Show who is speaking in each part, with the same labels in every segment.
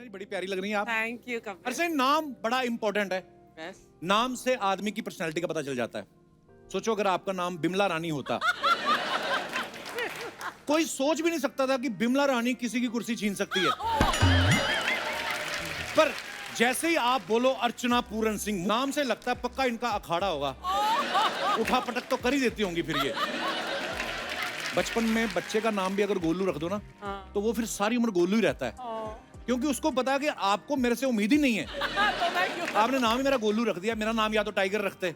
Speaker 1: जी बड़ी प्यारी लग रही हैं आप।
Speaker 2: Thank you Kapil.
Speaker 1: अरे नाम बड़ा इंपॉर्टेंट है।
Speaker 2: बस
Speaker 1: नाम से आदमी की पर्सनैलिटी का पता चल जाता है। सोचो अगर आपका नाम बिमला रानी होता कोई सोच भी नहीं सकता था कि बिमला रानी किसी की कुर्सी छीन सकती है। पर जैसे ही आप बोलो अर्चना पूरन सिंह, नाम से लगता है पक्का इनका अखाड़ा होगा। उठा पटक तो कर ही देती होंगी फिर ये। बचपन में बच्चे का नाम भी अगर गोलू रख दो ना, तो वो फिर सारी उम्र गोलू ही रहता है, क्योंकि उसको पता है कि आपको मेरे से उम्मीद ही नहीं है। आपने नाम ही मेरा गोलू रख दिया, मेरा नाम या तो टाइगर रखते।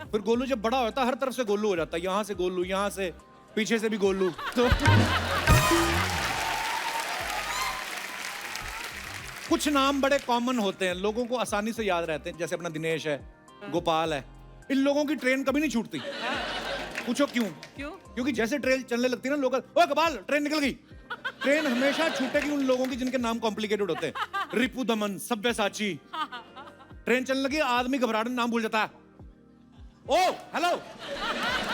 Speaker 1: फिर गोलू जब बड़ा होता है हर तरफ से गोलू हो जाता है, यहाँ से गोलू, यहाँ से पीछे से भी गोलू। तो कुछ नाम बड़े कॉमन होते हैं, लोगों को आसानी से याद रहते हैं, जैसे अपना दिनेश है, गोपाल है। इन लोगों की ट्रेन कभी नहीं छूटती। पूछो क्यों? क्योंकि जैसे ट्रेन चलने लगती है ना, लोग ओ गोपाल ट्रेन निकल गई। ट्रेन हमेशा छूटेगी उन लोगों की जिनके नाम कॉम्प्लिकेटेड होते हैं। रिपु दमन, सब्यसाची। ट्रेन चलने लगी, आदमी घबराहट में नाम भूल जाता है। ओ हेलो,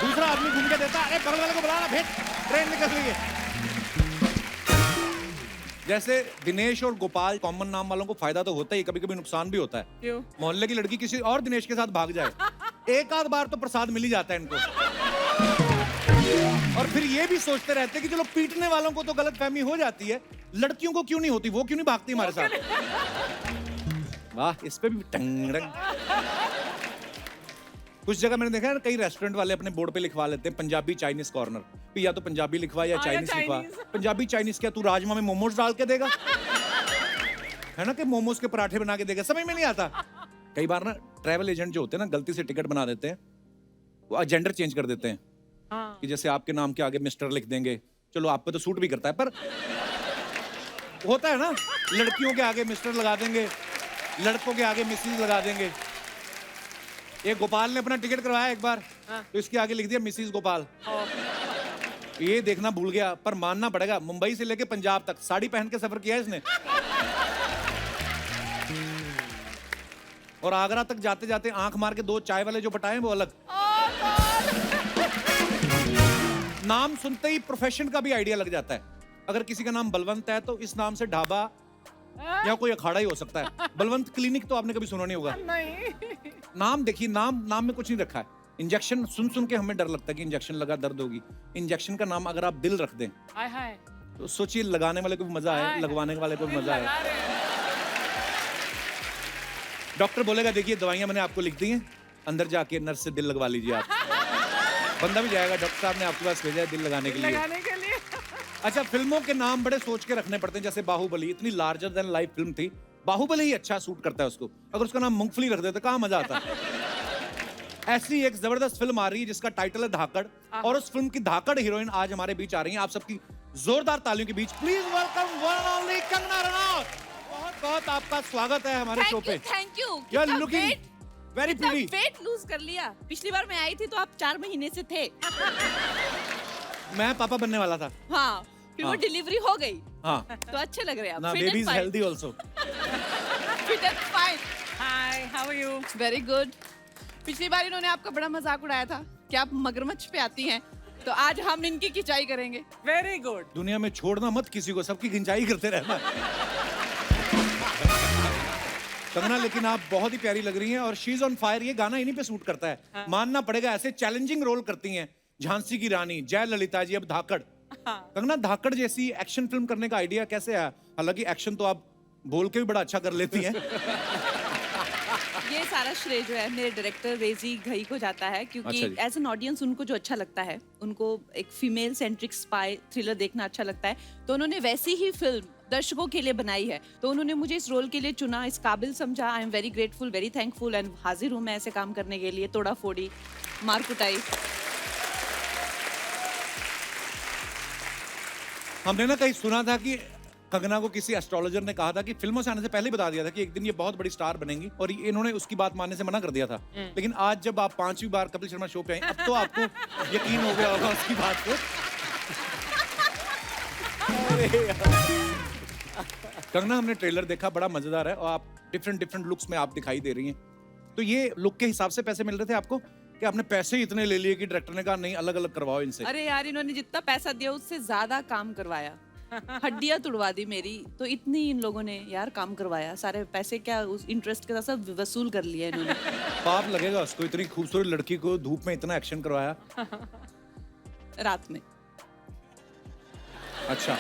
Speaker 1: दूसरा आदमी घूम के देता है, बगल वाले को बुलाना, भेज, ट्रेन निकल गई है। जैसे दिनेश और गोपाल कॉमन नाम वालों को फायदा तो होता ही, कभी कभी नुकसान भी होता है।
Speaker 2: क्यों?
Speaker 1: मोहल्ले की लड़की किसी और दिनेश के साथ भाग जाए, एक आध बार तो प्रसाद मिल ही जाता है इनको। और फिर ये भी सोचते रहते हैं कि चलो पीटने वालों को तो गलतफहमी हो जाती है, लड़कियों को क्यों नहीं होती, वो क्यों नहीं भागती हमारे साथ। वाह, इस पे भी टंगड़ंग। कुछ जगह मैंने देखा है कई रेस्टोरेंट वाले अपने बोर्ड पे लिखवा लेते हैं पंजाबी चाइनीज कॉर्नर, या तो पंजाबी लिखवा या चाइनीज लिखवा। पंजाबी चाइनीज क्या, तू राजमा में मोमोज डाल के देगा? है ना कि मोमोज के पराठे बना के देगा, समझ में नहीं आता। कई बार ना ट्रैवल एजेंट जो होते हैं ना, गलती से टिकट बना देते हैं, वो जेंडर चेंज कर देते हैं। कि जैसे आपके नाम के आगे मिस्टर लिख देंगे, चलो आप पे तो सूट भी करता है, पर होता है ना, लड़कियों के आगे मिस्टर लगा देंगे, लड़कों के आगे मिसिस लगा देंगे। एक गोपाल ने अपना टिकट करवाया एक बार, तो इसके आगे लिख दिया मिसिस गोपाल। ये देखना भूल गया, पर मानना पड़ेगा, मुंबई से लेके पंजाब तक साड़ी पहन के सफर किया इसने। और आगरा तक जाते जाते आंख मार के दो चाय वाले जो बटाए वो अलग। नाम सुनते ही प्रोफेशन का भी आइडिया लग जाता है। अगर किसी का नाम बलवंत है तो इस नाम से ढाबा या कोई अखाड़ा ही हो सकता है। बलवंत क्लिनिक तो आपने कभी सुना नहीं होगा।
Speaker 2: नहीं।
Speaker 1: नाम देखिए, नाम में कुछ नहीं रखा है। इंजेक्शन सुन के हमें डर लगता है कि इंजेक्शन लगा दर्द होगी। इंजेक्शन का नाम अगर आप दिल रख दें, तो सोचिए लगाने वाले को भी मजा आए, लगवाने वाले को भी मजा आए। डॉक्टर बोलेगा देखिए दवाइयां मैंने आपको लिख दी हैं, अंदर जाके नर्स से दिल लगवा लीजिए आप। बंदा भी जाएगा, डॉक्टर साहब ने आपके पास भेजा है दिल लगाने के लिए। अच्छा, फिल्मों के नाम बड़े सोच के रखने पड़ते हैं। जैसे बाहुबली इतनी लार्जर देन लाइफ फिल्म थी, बाहुबली ही अच्छा सूट करता है उसको। अगर उसका नाम मूंगफली रख देते कहाँ मजा आता। ऐसी एक जबरदस्त फिल्म आ रही है जिसका टाइटल है धाकड़, और उस फिल्म की धाकड़ हीरोइन आज हमारे बीच आ रही हैं। आप सबकी जोरदार तालियों के बीच please welcome one and only Kangana Ranaut. बहुत बहुत आपका स्वागत है हमारे शो पे।
Speaker 3: Thank you.
Speaker 1: You are looking very pretty.
Speaker 3: Weight lose कर लिया। पिछली बार मैं आई थी तो आप 4 महीने से थे।
Speaker 1: मैं पापा बनने वाला था।
Speaker 3: हाँ, फिर वो डिलीवरी हो गई।
Speaker 1: हाँ,
Speaker 3: तो अच्छे लग रहे हैं
Speaker 1: ना
Speaker 3: आप।
Speaker 1: Baby is healthy also.
Speaker 3: Fit and fine.
Speaker 2: Hi, how are you?
Speaker 3: Very good. पिछली बार इन्होंने आपका बड़ा मजाक उड़ाया था कि आप मगरमच्छ पे आती हैं, तो आज हम इनकी खिंचाई करेंगे।
Speaker 2: Very good.
Speaker 1: दुनिया में छोड़ना मत किसी को, सबकी खिंचाई करते रहना। कंगना, लेकिन आप बहुत ही प्यारी लग रही हैं और शी इज ऑन फायर। ये गाना इन्हीं पे सूट करता है। मानना पड़ेगा, ऐसे चैलेंजिंग रोल करती हैं। झांसी की रानी, जयललिता जी, अब धाकड़। कंगना, धाकड़ जैसी एक्शन फिल्म करने का आइडिया कैसे आया? हालांकि एक्शन तो आप बोल के भी बड़ा अच्छा कर लेती हैं।
Speaker 3: ये सारा श्रेय जो है मेरे डायरेक्टर रेजी घई को जाता है, क्योंकि एज एन ऑडियंस उनको जो अच्छा लगता है, उनको एक फीमेल सेंट्रिक स्पाई थ्रिलर देखना अच्छा लगता है, तो उन्होंने वैसी ही फिल्म दर्शकों के लिए बनाई है। तो उन्होंने मुझे इस रोल के लिए चुना, इस काबिल समझा। I am very grateful, very thankful, and हाजिर हूँ मैं ऐसे काम करने के लिए। तोड़ा फोड़ी, मार कुटाई।
Speaker 1: हमने ना कहीं सुना था कि कंगना को किसी एस्ट्रोलॉजर ने कहा था कि फिल्मों से आने से पहले ही बता दिया था कि एक दिन ये बहुत बड़ी स्टार बनेंगी, और इन्होंने उसकी बात मानने से मना कर दिया था। लेकिन आज जब आप 5वीं बार कपिल शर्मा शो पे आए, अब तो आपको यकीन हो गया होगा उसकी बात को। कंगना, हमने ट्रेलर देखा, बड़ा मजेदार है, और आप डिफरेंट लुक्स में आप दिखाई दे रही हैं। तो ये लुक के हिसाब से पैसे मिल रहे थे आपको, कि आपने पैसे ही इतने ले लिए कि डायरेक्टर ने कहा नहीं अलग अलग करवाओ इनसे?
Speaker 3: अरे यार, इन्होंने जितना पैसा दिया उससे ज्यादा काम करवाया। हड्डियां तुड़वा दी मेरी, तो इतनी इन लोगों ने यार काम करवाया, सारे पैसे क्या उस इंटरेस्ट के साथ सब वसूल कर लिया इन्होंने।
Speaker 1: पाप लगेगा उसको, इतनी खूबसूरत लड़की को धूप में इतना एक्शन करवाया।
Speaker 3: रात में।
Speaker 1: अच्छा,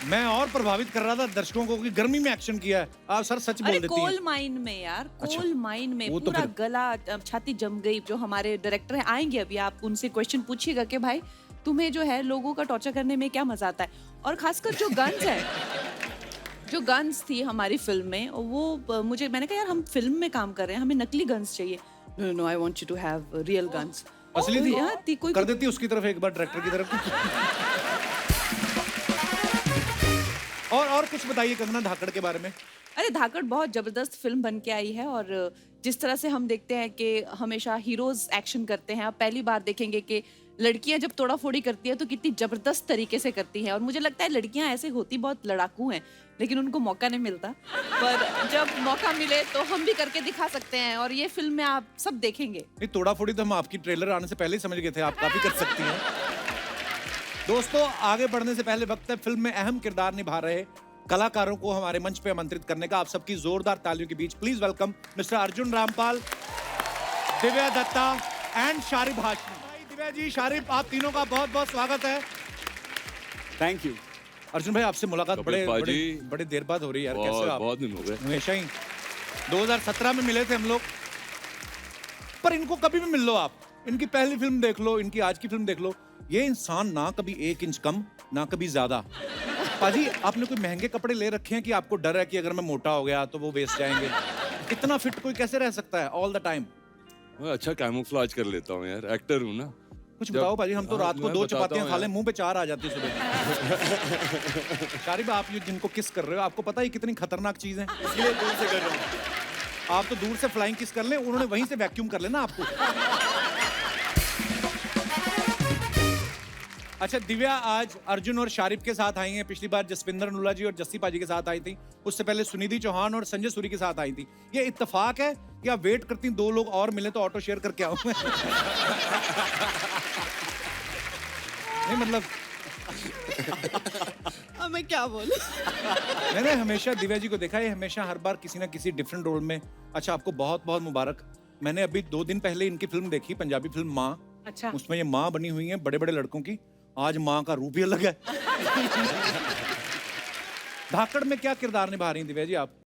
Speaker 1: मैं और प्रभावित कर रहा था दर्शकों को कि गर्मी में एक्शन किया है। आप सर सच बोल
Speaker 3: अरे
Speaker 1: देती हैं।
Speaker 3: कोल माइन में यार,
Speaker 1: अच्छा,
Speaker 3: कोल माइन में
Speaker 1: वो तो
Speaker 3: पूरा
Speaker 1: फिर-
Speaker 3: गला छाती जम गई। जो हमारे डायरेक्टर हैं आएंगे अभी, आप उनसे क्वेश्चन पूछिएगा कि भाई तुम्हें जो है लोगों का टॉर्चर करने में क्या मजा आता है, और खासकर जो गन्स है, जो गन्स थी हमारी फिल्म में, वो मुझे, मैंने कहा यार हम फिल्म में काम कर रहे हैं, हमें नकली गन्स चाहिए। No no, I want you to have real guns.
Speaker 1: असली थी?
Speaker 3: यार थी कोई
Speaker 1: कर देती उसकी तरफ एक बार, डायरेक्टर की तरफ। और कुछ बताइए कंगना धाकड़ के बारे में।
Speaker 3: अरे धाकड़ बहुत जबरदस्त फिल्म बन के आई है, और जिस तरह से हम देखते हैं कि हमेशा हीरोज एक्शन करते हैं, आप पहली बार देखेंगे कि लड़कियां जब तोड़ा फोड़ी करती है तो कितनी जबरदस्त तरीके से करती हैं। और मुझे लगता है लड़कियां ऐसे होती बहुत लड़ाकू हैं, लेकिन उनको मौका नहीं मिलता, पर जब मौका मिले तो हम भी करके दिखा सकते हैं, और ये फिल्म में आप सब देखेंगे।
Speaker 1: नहीं, तोड़ा फोड़ी तो हम आपकी ट्रेलर आने से पहले ही समझ गए थे, आप काफी कर सकती हैं। दोस्तों, आगे बढ़ने से पहले वक्त है फिल्म में अहम किरदार निभा रहे कलाकारों को हमारे मंच पे आमंत्रित करने का। आप सबकी जोरदार तालियों के बीच please welcome Mister Arjun Rampal, Divya Dutta and Sharib Hashmi. भाई दिव्या जी, शारिब, आप तीनों का बहुत बहुत स्वागत है।
Speaker 4: Thank you.
Speaker 1: अर्जुन भाई, आपसे मुलाकात
Speaker 4: कपिल पाजी,
Speaker 1: बड़े देर बाद हो रही है यार, कैसे हो आप?
Speaker 4: बहुत दिन हो गए।
Speaker 1: हमेशा ही 2017 में मिले थे हम लोग, पर इनको कभी भी मिल लो आप, इनकी पहली फिल्म देख लो, इनकी आज की फिल्म देख लो, ये इंसान ना कभी 1 इंच कम ना कभी ज्यादा। पाजी, आपने कोई महंगे कपड़े ले रखे हैं कि आपको डर है कि अगर मैं मोटा हो गया तो वो वेस्ट जाएंगे? इतना फिट कोई कैसे रह सकता है ऑल द टाइम?
Speaker 4: मैं अच्छा कैमोफ्लेज कर लेता हूँ यार, एक्टर हूँ ना।
Speaker 1: कुछ बताओ पाजी, हम तो
Speaker 4: हाँ,
Speaker 1: रात को
Speaker 4: मैं
Speaker 1: 2
Speaker 4: बताता
Speaker 1: चपातियां
Speaker 4: हूँ
Speaker 1: खा लें,
Speaker 4: यार।
Speaker 1: मुंह पे 4 आ जाती है सुबह। शारिब, आप ये जिनको किस कर रहे हो, आपको पता है कितनी खतरनाक चीज है?
Speaker 4: इसलिए दूर से कर रहा हूँ।
Speaker 1: आप तो दूर से फ्लाइंग किस कर लें, उन्होंने वहीं से वैक्यूम कर लेना आपको। अच्छा दिव्या, आज अर्जुन और शारिब के साथ आई हैं। पिछली बार जसविंदर अनुला जी और जस्सी पाजी के साथ आई थी, उससे पहले सुनिधि चौहान और संजय सूरी के साथ आई थी। ये इत्तेफाक है कि आप वेट करती 2 लोग और मिले तो ऑटो शेयर करके आऊं मैं? नहीं मतलब
Speaker 3: अब मैं क्या बोलूं?
Speaker 1: मैंने हमेशा दिव्या जी को देखा है, हमेशा हर बार किसी ना किसी डिफरेंट रोल में। अच्छा, आपको बहुत बहुत मुबारक। मैंने अभी 2 दिन पहले इनकी फिल्म देखी, पंजाबी फिल्म माँ।
Speaker 2: अच्छा,
Speaker 1: उसमें ये माँ बनी हुई है बड़े बड़े लड़कों की। आज माँ का रूप ही अलग है। धाकड़ में क्या किरदार निभा रही हैं दिव्या जी आप?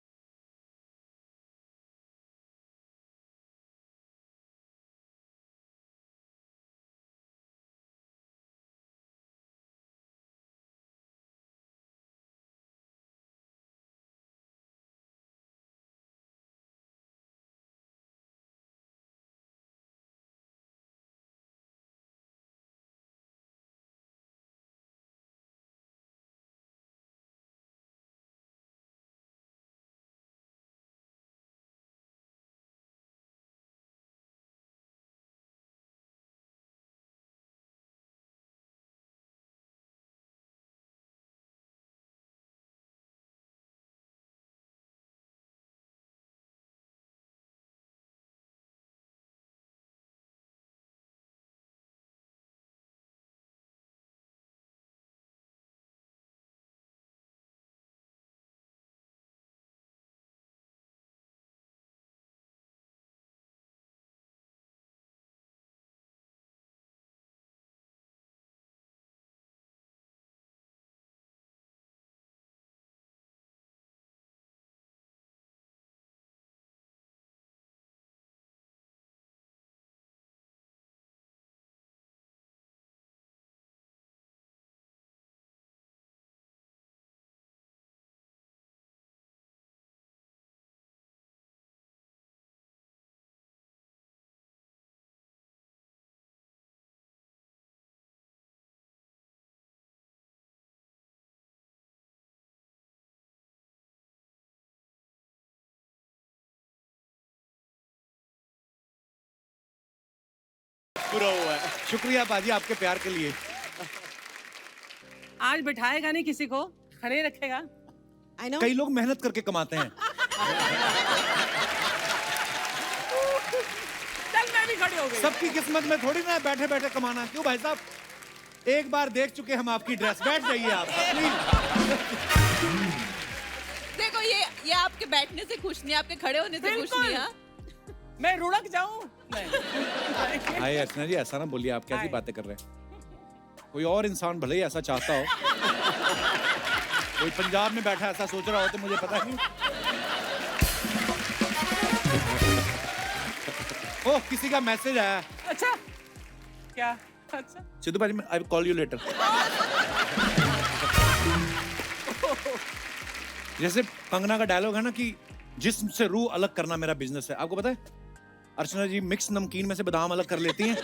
Speaker 4: पूरा हुआ है।
Speaker 1: शुक्रिया पाजी आपके प्यार के लिए।
Speaker 2: आज बिठाएगा नहीं किसी को, खड़े रखेगा।
Speaker 3: I know.
Speaker 1: कई लोग मेहनत करके कमाते हैं।
Speaker 2: चल मैं भी खड़ी हो गई।
Speaker 1: सबकी किस्मत में थोड़ी ना बैठे बैठे कमाना। क्यों भाई साहब? एक बार देख चुके हम आपकी ड्रेस, बैठ जाइए आप प्लीज।
Speaker 3: देखो ये आपके बैठने से खुश नहीं, आपके खड़े होने से खुश नहीं। हाँ?
Speaker 2: मैं रुड़क जाऊं? नहीं।
Speaker 1: हाय अर्चना जी, ऐसा ना बोलिए, आप कैसी
Speaker 2: हाय।
Speaker 1: बातें कर रहे हैं? कोई और इंसान भले ही ऐसा चाहता हो, कोई पंजाब में बैठा ऐसा सोच रहा हो तो मुझे पता नहीं। ओह, किसी का मैसेज आया।
Speaker 2: अच्छा क्या? अच्छा
Speaker 1: सिद्धू भाई, I will call you later. जैसे कंगना का डायलॉग है ना कि जिस्म से रूह अलग करना मेरा बिजनेस है। आपको पता है अर्चना जी मिक्स नमकीन में से बादाम अलग कर लेती हैं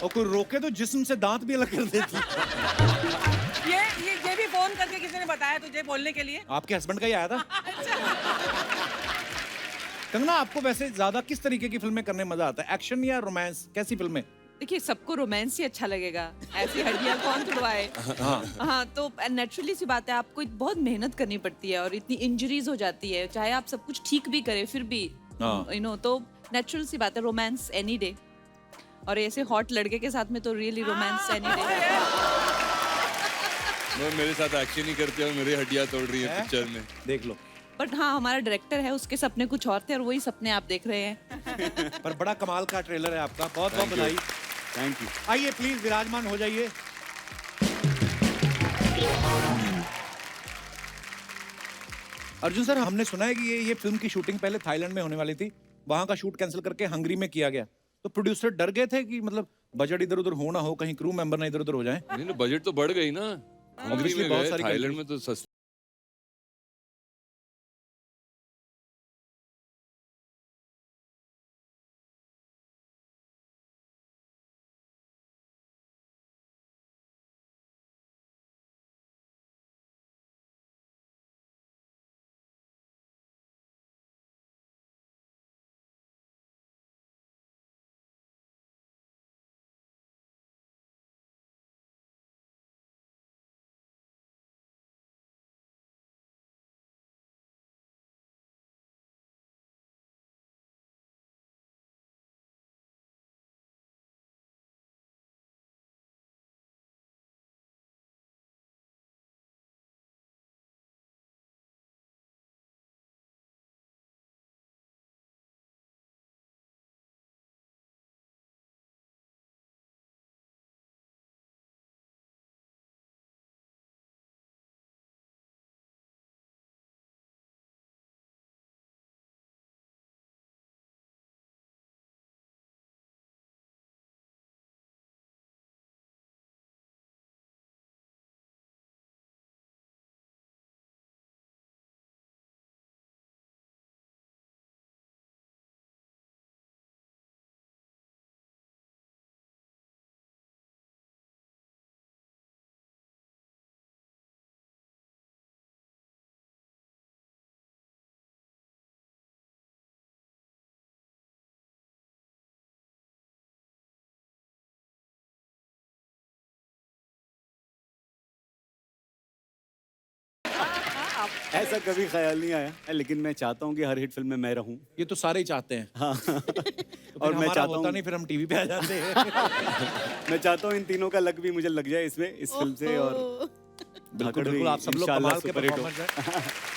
Speaker 1: और कोई रोके तो जिस्म से दांत भी अलग कर देती है।
Speaker 2: ये भी फोन करके किसी ने बताया तुझे बोलने के लिए?
Speaker 1: आपके हस्बैंड का ही आया था। कंगना, आपको वैसे ज्यादा किस तरीके की फिल्में करने में मजा आता है, एक्शन या रोमांस? कैसी फिल्में?
Speaker 3: देखिए सबको रोमांस ही अच्छा लगेगा, ऐसी हड्डियां कौन तुड़वाए। हाँ तो नेचुरली सी बात है, आपको बहुत मेहनत करनी पड़ती है और इतनी इंजरीज हो जाती है, चाहे आप सब कुछ ठीक भी करें फिर भी यू नो, तो नेचुरल सी बात है, रोमांस एनी डे। और ऐसे हॉट लड़के के साथ में तो रियली रोमांस एनी डे।
Speaker 4: मेरे साथ एक्शन ही करते हैं और मेरी हड्डियां तोड़ रही है पिक्चर में,
Speaker 1: देख लो।
Speaker 3: बट हाँ, हमारा डायरेक्टर है, उसके सपने कुछ और थे और वही सपने आप देख रहे हैं।
Speaker 1: पर बड़ा कमाल का ट्रेलर है आपका, बहुत बहुत बधाई।
Speaker 5: Thank you.
Speaker 1: आइए प्लीज विराजमान हो जाइए। अर्जुन सर, हमने सुना है कि ये फिल्म की शूटिंग पहले थाईलैंड में होने वाली थी, वहां का शूट कैंसिल करके हंगरी में किया गया, तो प्रोड्यूसर डर गए थे कि मतलब बजट इधर उधर हो ना हो, कहीं क्रू मेंबर ना इधर उधर हो जाए।
Speaker 4: नहीं ना, बजट तो बढ़ गई ना, हंगरी में
Speaker 1: बहुत
Speaker 4: गए,
Speaker 1: सारी
Speaker 4: थाईलैंड
Speaker 1: countries-
Speaker 4: में तो सस्ता।
Speaker 5: ऐसा कभी ख्याल नहीं आया, लेकिन मैं चाहता हूँ कि हर हिट फिल्म में मैं रहूं।
Speaker 1: ये तो सारे ही चाहते हैं।
Speaker 5: हाँ।
Speaker 1: और
Speaker 5: और मैं चाहता
Speaker 1: होता
Speaker 5: हूँ,
Speaker 1: नहीं, फिर हम टीवी पे आ जाते हैं।
Speaker 5: मैं चाहता हूँ इन तीनों का लक भी मुझे लग जाए इसमें, इस फिल्म से। और
Speaker 1: बिल्कुल
Speaker 5: धाकड़ भी
Speaker 1: बिल्कुल, आप सब लोग
Speaker 5: इंशाल्लाह
Speaker 1: कमाल के
Speaker 5: सुपर हिट हो।
Speaker 1: परफॉर्मर्स हैं।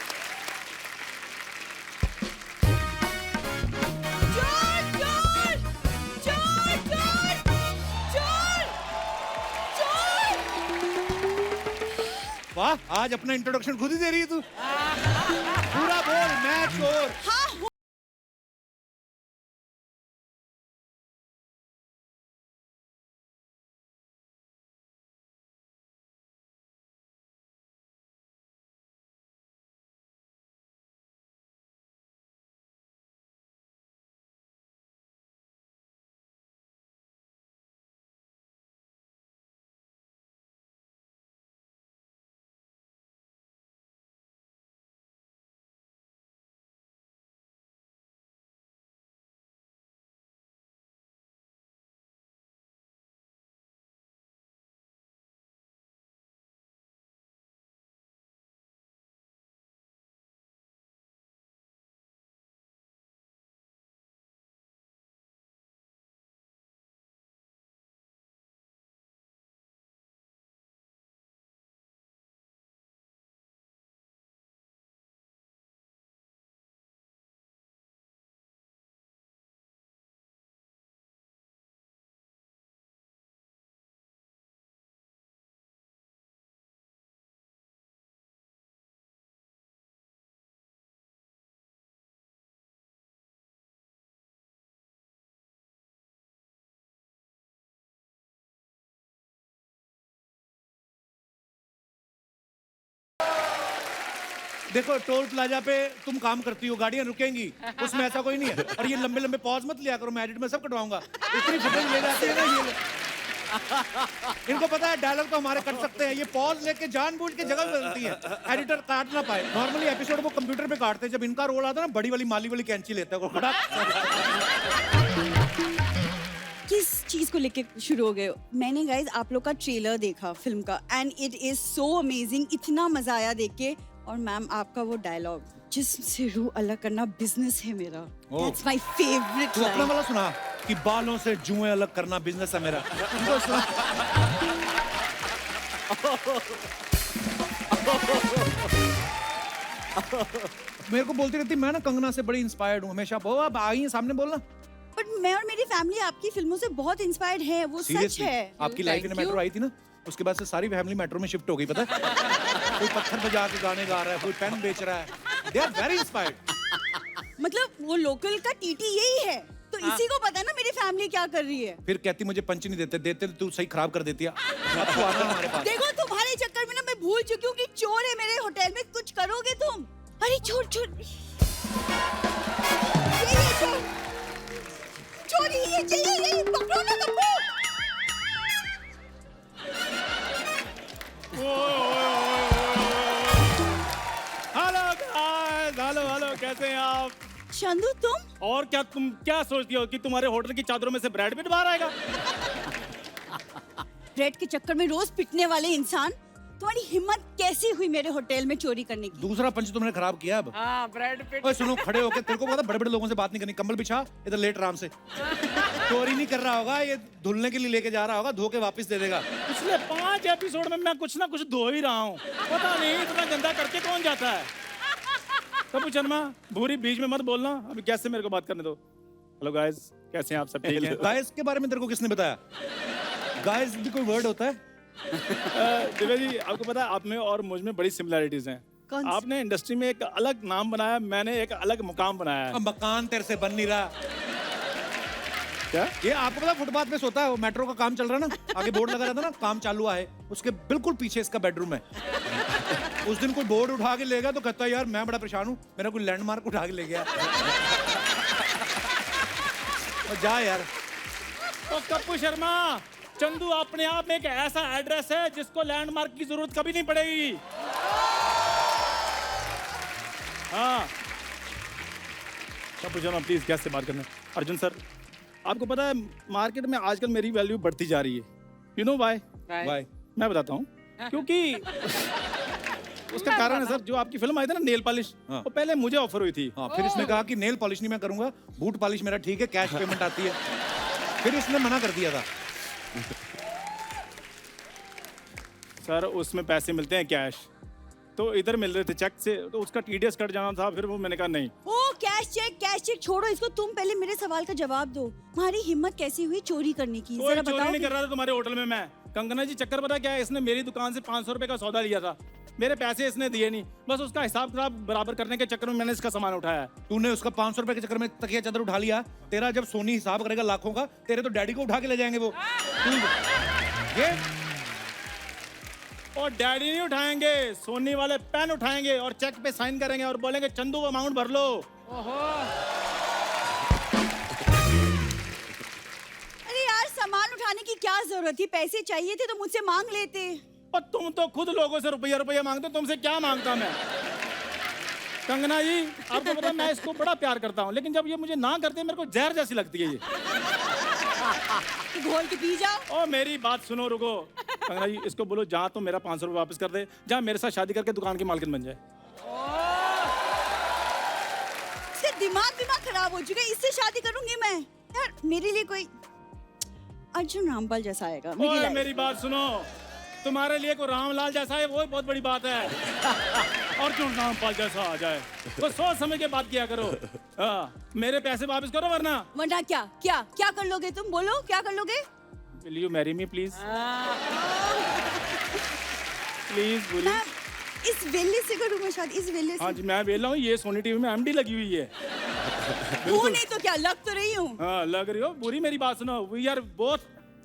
Speaker 1: वाह, आज अपना इंट्रोडक्शन खुद ही दे रही है तू। पूरा बोल, मैं चोर।
Speaker 3: हाँ
Speaker 1: देखो टोल प्लाजा पे तुम काम करती हो, गाड़ियां रुकेंगी, उसमें ऐसा कोई नहीं है। और ये लंबे लंबे पॉज मत लिया करो, मैं एडिट में सब कटवाऊंगा। इतनी फुटेज ले जाती है ना ये। इनको पता है डायलॉग तो हमारे कट सकते हैं, ये पॉज लेके जानबूझ के जगह बदलती है, एडिटर काट ना पाए। नॉर्मली एपिसोड वो कंप्यूटर पे काटते हैं, जब इनका रोल आता है ना बड़ी वाली माली वाली कैंची लेता है वो खड़ा।
Speaker 6: किस चीज को लेके शुरू हो गए हो? मैंने गाइज आप लोग का ट्रेलर देखा फिल्म का and it is so amazing, इतना मजा आया देख के। और मैम आपका वो डायलॉग, जिस्म से रूह अलग करना बिजनेस है मेरा, दैट्स माय फेवरेट
Speaker 1: तू अपना वाला सुना कि बालों से जुएं अलग करना बिजनेस है मेरा। उनको सुना। मेरे को बोलती रहती, मैं ना कंगना से बड़ी इंस्पायर्ड हूँ हमेशा। वो अब आई है सामने बोलना।
Speaker 6: बट मैं और मेरी फैमिली आपकी फिल्मों से बहुत इंस्पायर्ड है, वो सच
Speaker 1: Seriously,
Speaker 6: है।
Speaker 1: आपकी लाइफ इन मेट्रो आई थी ना, उसके बाद से सारी फैमिली मेट्रो में शिफ्ट हो गई, पता है? कोई पत्थर बजा के गाने गा रहा है, कोई पेन बेच रहा है। They are very inspired.
Speaker 6: मतलब वो लोकल का टीटी यही है, तो इसी को पता है ना मेरी फैमिली क्या कर रही है।
Speaker 1: फिर कहती मुझे पंच नहीं देते, देते तो तू सही खराब कर देती है। अब तू आना हमारे पास।
Speaker 6: देखो तुम्हारे चक्कर में ना मैं भूल चुकी हूँ कि चोर है मेरे होटल में, कुछ करोगे तुम? अरे चोर चोर, ये चोर, चोर ये पकड़ो ना पकड़ो।
Speaker 7: हेलो गाइस, हेलो कैसे हैं आप?
Speaker 6: चंदू तुम?
Speaker 7: और क्या तुम क्या सोचती हो कि तुम्हारे होटल की चादरों में से ब्रेड पिट बाहर आएगा?
Speaker 6: ब्रेड के चक्कर में रोज पिटने वाले इंसान, तुम्हारी हिम्मत कैसी हुई मेरे होटल में चोरी करने की?
Speaker 1: दूसरा पंच तुमने खराब किया अब।
Speaker 2: हाँ ब्रेड पिट।
Speaker 1: ओए सुनो, खड़े होके, तेरे को पता बड़े बड़े लोगों से बात नहीं करनी। कंबल बिछा, इधर लेट आराम से। चोरी नहीं कर रहा होगा, ये धुलने के लिए लेके जा रहा होगा, धो के वापस दे देगा।
Speaker 7: पिछले 5 एपिसोड में मैं कुछ ना कुछ धो ही रहा हूँ, पता नहीं इतना गंदा करके कौन जाता है। कपूर शर्मा, भूरी बीच में मत बोलना, अभी गैस से मेरे को बात करने दो। हेलो गाइस, कैसे हैं आप सब? ठीक हैं?
Speaker 1: गाइस के बारे में तेरे को किसने बताया? गाइस भी कोई वर्ड होता है?
Speaker 7: दिव्या जी, आपको पता है आप में और मुझ में बड़ी सिमिलैरिटीज हैं।
Speaker 6: कौन सी?
Speaker 7: आपने इंडस्ट्री में एक अलग नाम बनाया, मैंने एक अलग मुकाम बनाया है।
Speaker 1: अब मकान तेरे से बन नहीं रहा।
Speaker 7: क्या?
Speaker 1: ये आपको पता फुटपाथ पे सोता है, वो मेट्रो का काम चल रहा है ना, आगे बोर्ड लगा रहता है ना, काम चालू है, उसके बिल्कुल पीछे इसका बेडरूम है। उस दिन कोई बोर्ड उठा के ले गया तो कहता है यार मैं बड़ा परेशान हूँ, मेरा कोई लैंडमार्क उठा के ले गया। जा यार।
Speaker 7: तो कपूर शर्मा, चंदू अपने आप में एक ऐसा एड्रेस है जिसको लैंडमार्क की जरूरत कभी नहीं पड़ेगी। हाँ, कपूर शर्मा प्लीज गैस से बात करना। अर्जुन सर, आपको पता है मार्केट में आजकल मेरी वैल्यू बढ़ती जा रही है। You know why?
Speaker 1: बाय।
Speaker 7: मैं बताता हूँ क्योंकि उसका कारण है सर, जो आपकी फिल्म आई थी ना नेल पॉलिश,
Speaker 1: हाँ।
Speaker 7: वो पहले मुझे ऑफर हुई थी।
Speaker 1: हाँ, फिर इसने कहा कि नेल पॉलिश नहीं मैं करूंगा, बूट पॉलिश मेरा ठीक है, कैश पेमेंट आती है। फिर इसने मना कर दिया था।
Speaker 7: सर उसमें पैसे मिलते हैं कैश, तो इधर मिल रहे थे चेक से, तो उसका टीडीएस कट जाना था, फिर वो मैंने कहा नहीं।
Speaker 6: ओ कैश चेक छोड़ो इसको, तुम पहले मेरे सवाल का जवाब दो। तुम्हारी हिम्मत कैसी हुई चोरी करने की?
Speaker 7: कोई
Speaker 6: जरा
Speaker 7: चोरी
Speaker 6: बताओ।
Speaker 7: नहीं कर रहा था तुम्हारे होटल में मैं। कंगना जी चक्कर पता क्या है, इसने मेरी दुकान से 500 रुपए का सौदा लिया था, मेरे पैसे इसने दिए नहीं, बस उसका हिसाब किताब बराबर करने के चक्कर में मैंने इसका सामान उठाया।
Speaker 1: तूने उसका 500 रुपए के चक्कर में तकिया चादर उठा लिया। तेरा जब सोनी हिसाब करेगा लाखों का, तेरे तो डैडी को उठा के ले जाएंगे वो। ये
Speaker 7: और डैडी नहीं उठाएंगे, सोनी वाले पेन उठाएंगे और चेक पे साइन करेंगे और बोलेंगे चंदू अमाउंट भर लो।
Speaker 6: अरे यार सामान उठाने की क्या जरूरत थी? पैसे चाहिए थे तो मुझसे मांग लेते।
Speaker 7: और तुम तो खुद लोगों से रुपया मांगते हो, तुमसे क्या मांगता मैं? कंगना जी, आपको पता है मैं इसको बड़ा प्यार करता हूँ, लेकिन जब ये मुझे ना करते मेरे को जहर जैसी लगती है ये।
Speaker 6: घोल के पी जाओ।
Speaker 7: ओ मेरी बात सुनो, रुको। कंगना जी, इसको बोलो जहाँ तो मेरा 500 रुपये वापस कर दे, जहाँ मेरे साथ शादी करके दुकान की मालकिन बन जाए।
Speaker 6: इसका दिमाग खराब हो चुका है, इससे शादी करूंगी मैं। यार मेरे लिए कोई अर्जुन रामपाल जैसा आएगा मेरी
Speaker 7: ओए
Speaker 6: लाइफ।
Speaker 7: मेरी बात सुनो, तुम्हारे लिए कोई रामलाल जैसा है वो बहुत बड़ी बात है, और क्यों रामपाल जैसा आ जाए, तो सोच समझ के बात किया करो। मेरे पैसे वापस करो वरना
Speaker 6: क्या कर लोगे तुम? बोलो क्या कर लोगे?
Speaker 7: Will you marry me please? Please बोलिए।
Speaker 6: मैं इस वेले से करूँ मैं शादी? इस वेले से?
Speaker 7: हाँ जी मैं वेला हूँ, ये सोनी टीवी में एमडी लगी हुई है।
Speaker 6: वो नहीं तो क्या, लग तो रही हूँ।
Speaker 7: हाँ लग रही हो बुरी। मेरी बात सुनो, we are both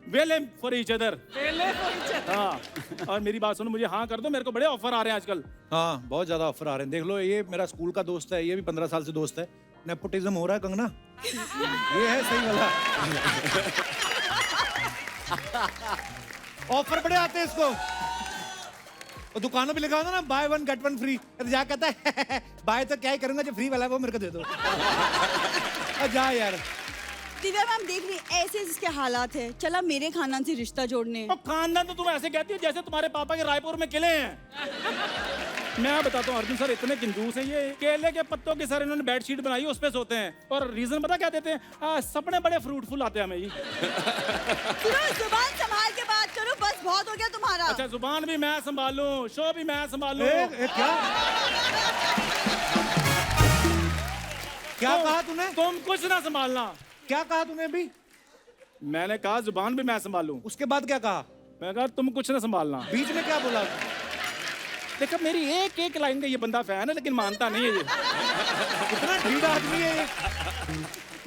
Speaker 7: well for each other.
Speaker 2: पहले कोई
Speaker 7: हाँ, और मेरी बात सुनो, मुझे हाँ कर दो, मेरे को बड़े ऑफर आ रहे हैं आजकल।
Speaker 1: हाँ, बहुत ज्यादा ऑफर आ रहे हैं। देख लो, ये मेरा स्कूल का दोस्त है, ये भी 15 साल से दोस्त है। नेपोटिज्म हो रहा है कंगना, ये है सही वाला। ऑफर बड़े आते हैं इसको। और दुकानों पे लिखा होता ना बाय 1 गेट 1 फ्री, जा कहता है बाय तो क्या ही करूंगा, जो फ्री वाला है वो मेरे को दे दो। जा यार।
Speaker 6: दिव्या मैम देख रही ऐसे जिसके हालात है, चला मेरे खानदान से रिश्ता जोड़ने।
Speaker 7: तो खानदान तो तुम ऐसे कहती हो जैसे तुम्हारे पापा के रायपुर में किले हैं। मैं बताता हूँ अर्जुन सर इतने कंजूस हैं, ये केले के पत्तों की सर इन्होंने बेडशीट बनाई, उस पे सोते हैं। और रीजन पता क्या देते हैं? सपने बड़े फ्रूटफुल आते हैं हमें जी।
Speaker 6: जुबान संभाल के बात करो, बस बहुत हो गया तुम्हारा।
Speaker 7: अच्छा, जुबान भी मैं संभालूं, शो भी मैं संभालूं।
Speaker 1: क्या क्या कहा तूने?
Speaker 7: तुम कुछ ना संभालना।
Speaker 1: क्या कहा तूने अभी?
Speaker 7: मैंने कहा जुबान भी मैं संभालूं।
Speaker 1: उसके बाद क्या कहा?
Speaker 7: मैं कहा तुम कुछ ना संभालना।
Speaker 1: बीच में क्या बोला?
Speaker 7: देखो मेरी एक एक लाइन का ये बंदा फैन है, लेकिन मानता नहीं है ये।
Speaker 1: कितना ढीला आदमी है ये।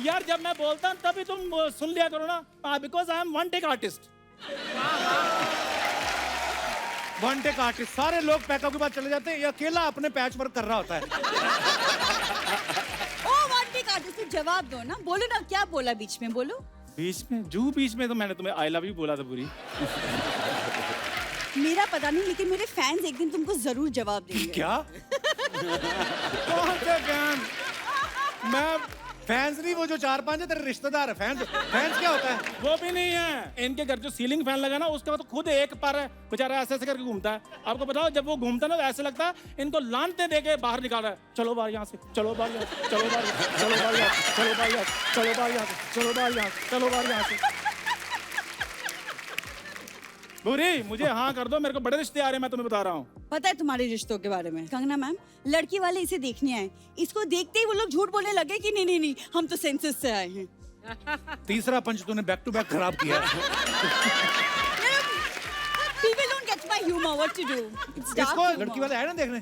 Speaker 7: यार जब मैं बोलता हूँ तभी तुम सुन लिया करो ना, because I am one take artist.
Speaker 1: One take artist. सारे लोग पैकअप के बाद चले जाते हैं, ये अकेला अपने पैच वर्क कर रहा होता है।
Speaker 6: ओ वन टेक आर्टिस्ट, तो जवाब दो ना, बोलो ना क्या बोला बीच में, बोलो।
Speaker 7: बीच में तो मैंने तुम्हें आई लव यू बोला था पूरी।
Speaker 6: मेरा पता नहीं, लेकिन मेरे फैंस एक दिन तुमको जरूर जवाब देंगे।
Speaker 1: क्या?
Speaker 7: कौन से फैन? मैं
Speaker 1: फैंस नहीं, वो जो 4-5 है तेरे रिश्तेदार है। फैंस क्या होता है?
Speaker 7: वो भी नहीं है। इनके घर जो सीलिंग फैन लगा ना, उसका तो खुद एक पर है बेचारा, ऐसे ऐसे करके घूमता है। आपको बताओ जब वो घूमता है ना, तो ऐसे लगता है इनको लानते दे के बाहर निकाल रहा है। चलो बाहर यहाँ से, चलो बाहर यहाँ से, चलो बाहर यहाँ से, चलो बाहर यहाँ से, चलो बाहर यहाँ से, चलो बाहर यहाँ से, चलो बाहर यहाँ से, चलो बाहर यहाँ से। बुरी, मुझे हाँ कर दो, मेरे को बड़े रिश्ते आ रहे हैं, मैं तुम्हें बता रहा हूँ।
Speaker 6: पता है तुम्हारे रिश्तों के बारे में? कंगना मैम, लड़की वाले इसे देखने आए, इसको देखते ही वो लोग झूठ बोलने लगे कि नहीं हम तो सेंसस से आए हैं।
Speaker 1: तीसरा पंच तूने बैक टू बैक खराब किया।
Speaker 6: People don't get my humor, what to do? It's dark
Speaker 1: इसको
Speaker 6: humor.
Speaker 1: लड़की वाले आए ना देखने,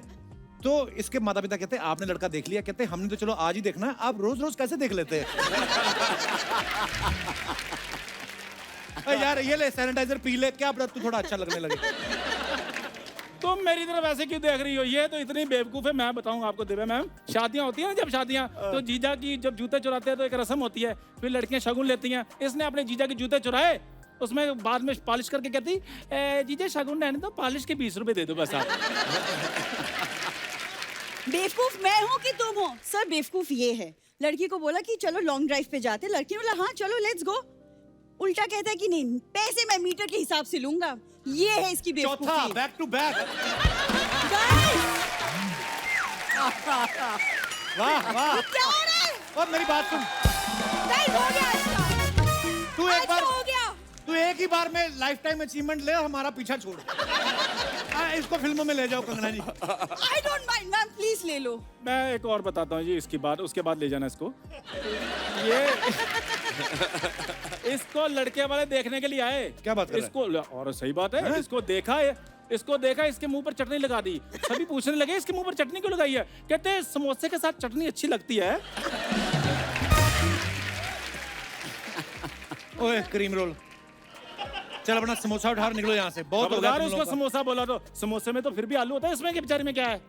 Speaker 1: तो इसके माता पिता कहते हैं आपने लड़का देख लिया? कहते हैं हमने तो चलो आज ही देखना है, आप रोज रोज कैसे देख लेते हैं? यार ये ले सैनिटाइजर पी ले, क्या पता तू थोड़ा अच्छा लगने लगे।
Speaker 7: तुम मेरी तरफ ऐसे क्यों देख रही हो? ये तो इतनी बेवकूफ है। मैं बताऊं आपको दिव्या मैम, शादियां होती है ना, जब शादियां, तो जीजा की जब जूते चुराते हैं तो एक रस्म होती है, फिर लड़कियां शगुन लेती हैं। इसने अपने जीजा के जूते चुराए, उसमें बाद में पॉलिश करके कहती जीजा शगुन रहने तो पॉलिश के 20 रुपए दे दो बस आप।
Speaker 6: बेवकूफ मैं हूँ कि तुम हो? सर बेवकूफ ये है, लड़की को बोला कि चलो लॉन्ग ड्राइव पे जाते, लड़की ने बोला हाँ चलो लेट्स गो, उल्टा कहता है कि नहीं पैसे मैं मीटर के हिसाब से लूंगा। ये है इसकी बेवकूफी।
Speaker 1: चौथा बैक टू बैक। वाह वाह।
Speaker 6: क्या हो रहा है?
Speaker 1: और मेरी बात सुन,
Speaker 6: नहीं हो गया इसका।
Speaker 1: तू एक
Speaker 6: आज
Speaker 1: बार
Speaker 6: हो गया।
Speaker 1: तू एक ही बार में लाइफ टाइम अचीवमेंट ले और हमारा पीछा छोड़। इसको फिल्मों में ले जाओ Kangana ji.
Speaker 6: I don't mind ma'am, please ले लो।
Speaker 7: मैं एक और बताता हूँ जी इसकी बात, उसके बाद ले जाना इसको। ये इसको लड़के वाले देखने के लिए आए।
Speaker 1: क्या बात कर रहा है?
Speaker 7: इसको, और सही बात है, इसको देखा है, इसको देखा, इसके मुंह पर चटनी लगा दी। सभी पूछने लगे इसके मुंह पर चटनी क्यों लगाई है? कहते हैं समोसे के साथ चटनी अच्छी लगती है।
Speaker 1: ओए क्रीम रोल, चल अपना समोसा उठा और निकलो यहाँ से, बहुत हो गया
Speaker 7: खबरदार
Speaker 1: तुम
Speaker 7: उसको
Speaker 1: लोगों का।
Speaker 7: समोसा बोला तो समोसे में तो फिर भी आलू होता है, इसमें के बेचारे में क्या है?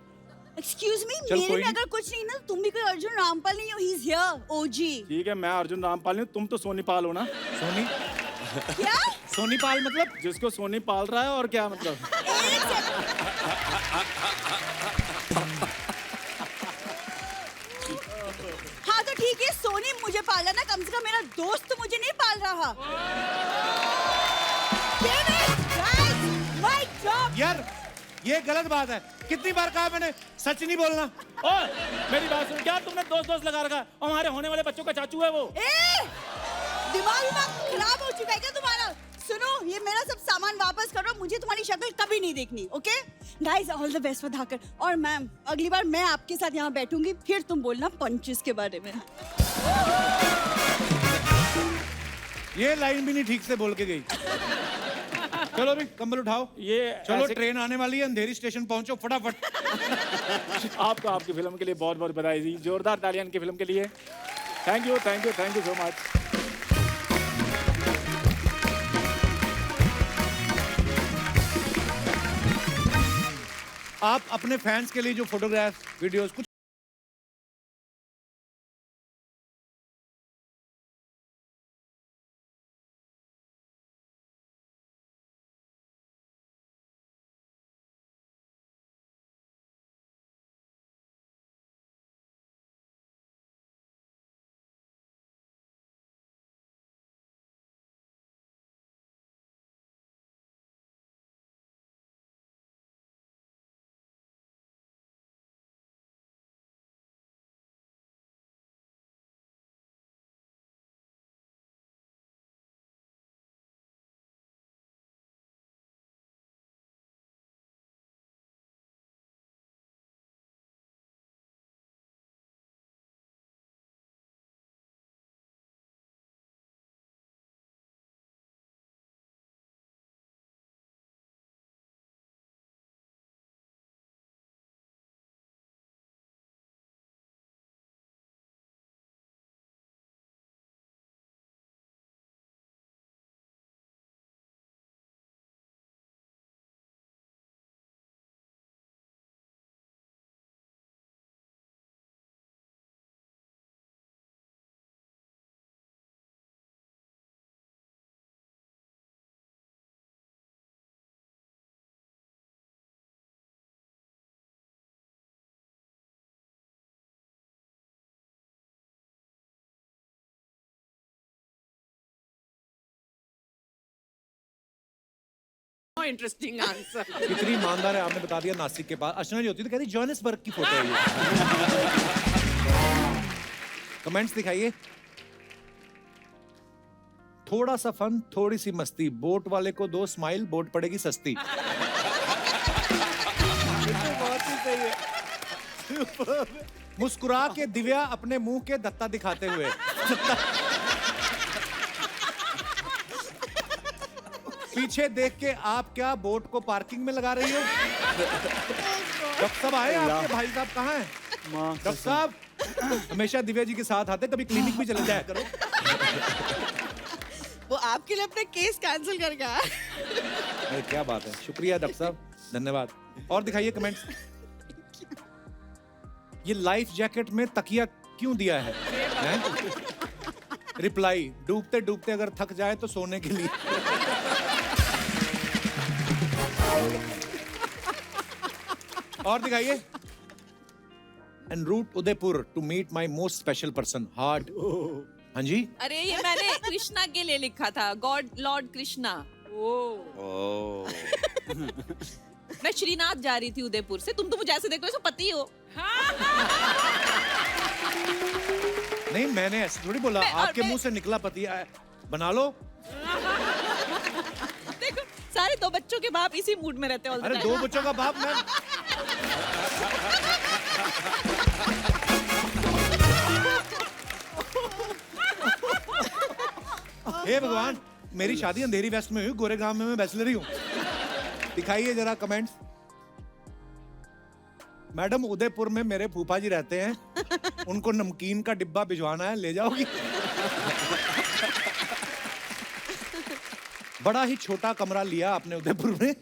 Speaker 6: एक्सक्यूज मी,
Speaker 1: चल,
Speaker 6: मेरे
Speaker 1: कोई
Speaker 6: में
Speaker 1: नहीं।
Speaker 6: अगर कुछ नहीं ना, तुम भी कोई अर्जुन रामपाल नहीं हो, ही इज हियर ओजी।
Speaker 7: ठीक है, मैं अर्जुन रामपाल नहीं, तुम तो सोनी पाल हो ना।
Speaker 1: सोनी
Speaker 6: क्या?
Speaker 1: सोनी पाल मतलब?
Speaker 7: जिसको सोनी पाल रहा है, और क्या मतलब?
Speaker 6: एक सेकंड। हाँ तो ठीक है, सोनी मुझे पाला ना, कम से कम मेरा दोस्त तो मुझे नहीं पाल रहा। Damn it, guys, my job.
Speaker 1: यार ये गलत बात है, कितनी बार कहा मैंने सच नहीं बोलना।
Speaker 7: ओए मेरी बात सुन, क्या तुमने दोस्त लगा रखा है? हमारे होने वाले बच्चों का चाचू है वो।
Speaker 6: दिमाग खराब हो चुका है क्या तुम्हारा? सुनो, ये मेरा सब सामान वापस करो, मुझे तुम्हारी शक्ल कभी नहीं देखनी, okay? Guys all the best for Dhaakad. और मैम अगली बार मैं आपके साथ यहाँ बैठूंगी, फिर तुम बोलना पंचेस के बारे में।
Speaker 1: ये लाइन भी नहीं ठीक से बोल के गई। चलो अभी कंबल उठाओ,
Speaker 7: ये
Speaker 1: चलो
Speaker 7: ऐसे-
Speaker 1: ट्रेन आने वाली है, अंधेरी स्टेशन पहुंचो फटाफट।
Speaker 7: आपको आपकी फिल्म के लिए बहुत बहुत बधाई जी, जोरदार तालियां इनकी फिल्म के लिए। Thank you so much.
Speaker 1: आप अपने फैंस के लिए जो फोटोग्राफ वीडियोस कुछ
Speaker 2: इंटरेस्टिंग आंसर।
Speaker 1: कितनी ईमानदार है, आपने बता दिया नासिक के पास। अर्चना जी होती तो कहती जोहानिसबर्ग की फोटो है ये। कमेंट्स दिखाइए। थोड़ा सा फन, थोड़ी सी मस्ती, बोट वाले को दो स्माइल, बोट पड़ेगी सस्ती।
Speaker 5: बहुत ही सही है।
Speaker 1: मुस्कुरा के दिव्या अपने मुंह के दत्ता दिखाते हुए। पीछे देख के आप क्या बोट को पार्किंग में लगा रही हो? डॉक्टर साहब आए, आपके भाई साहब कहाँ हैं? डॉक्टर साहब हमेशा दिव्या जी के साथ आते, कभी क्लिनिक भी चले जाया करो।
Speaker 6: वो आपके लिए अपना केस कैंसिल कर गया।
Speaker 1: अरे क्या बात है, शुक्रिया डॉक्टर साहब, धन्यवाद। और दिखाइए कमेंट्स। ये लाइफ जैकेट में तकिया क्यों दिया है? रिप्लाई, डूबते डूबते अगर थक जाए तो सोने के लिए। और दिखाइए। En route Udaipur to meet my most special person, heart. हाँ जी,
Speaker 3: अरे ये मैंने कृष्णा के लिए लिखा था, गॉड लॉर्ड कृष्णा।
Speaker 4: ओह
Speaker 3: मैं श्रीनाथ जा रही थी उदयपुर से, तुम तो मुझे ऐसे देखो जैसे पति हो।
Speaker 1: नहीं मैंने ऐसे थोड़ी बोला, आपके मुंह से निकला पति बना लो।
Speaker 3: देखो सारे दो बच्चों के बाप इसी मूड में रहते हैं all the
Speaker 1: अरे
Speaker 3: time।
Speaker 1: दो बच्चों का बाप मैं। हे भगवान, मेरी शादी अंधेरी वेस्ट में हुई, गोरे गांव में मैं बैचलर ही हूँ। दिखाइए जरा कमेंट्स। मैडम उदयपुर में मेरे फूफा जी रहते हैं, उनको नमकीन का डिब्बा भिजवाना है, ले जाओगी? बड़ा ही छोटा कमरा लिया आपने उदयपुर में।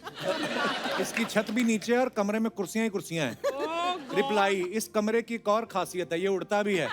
Speaker 1: इसकी छत भी नीचे है और कमरे में कुर्सियां ही कुर्सियां हैं। रिप्लाई, इस कमरे की एक और खासियत है, ये उड़ता भी है।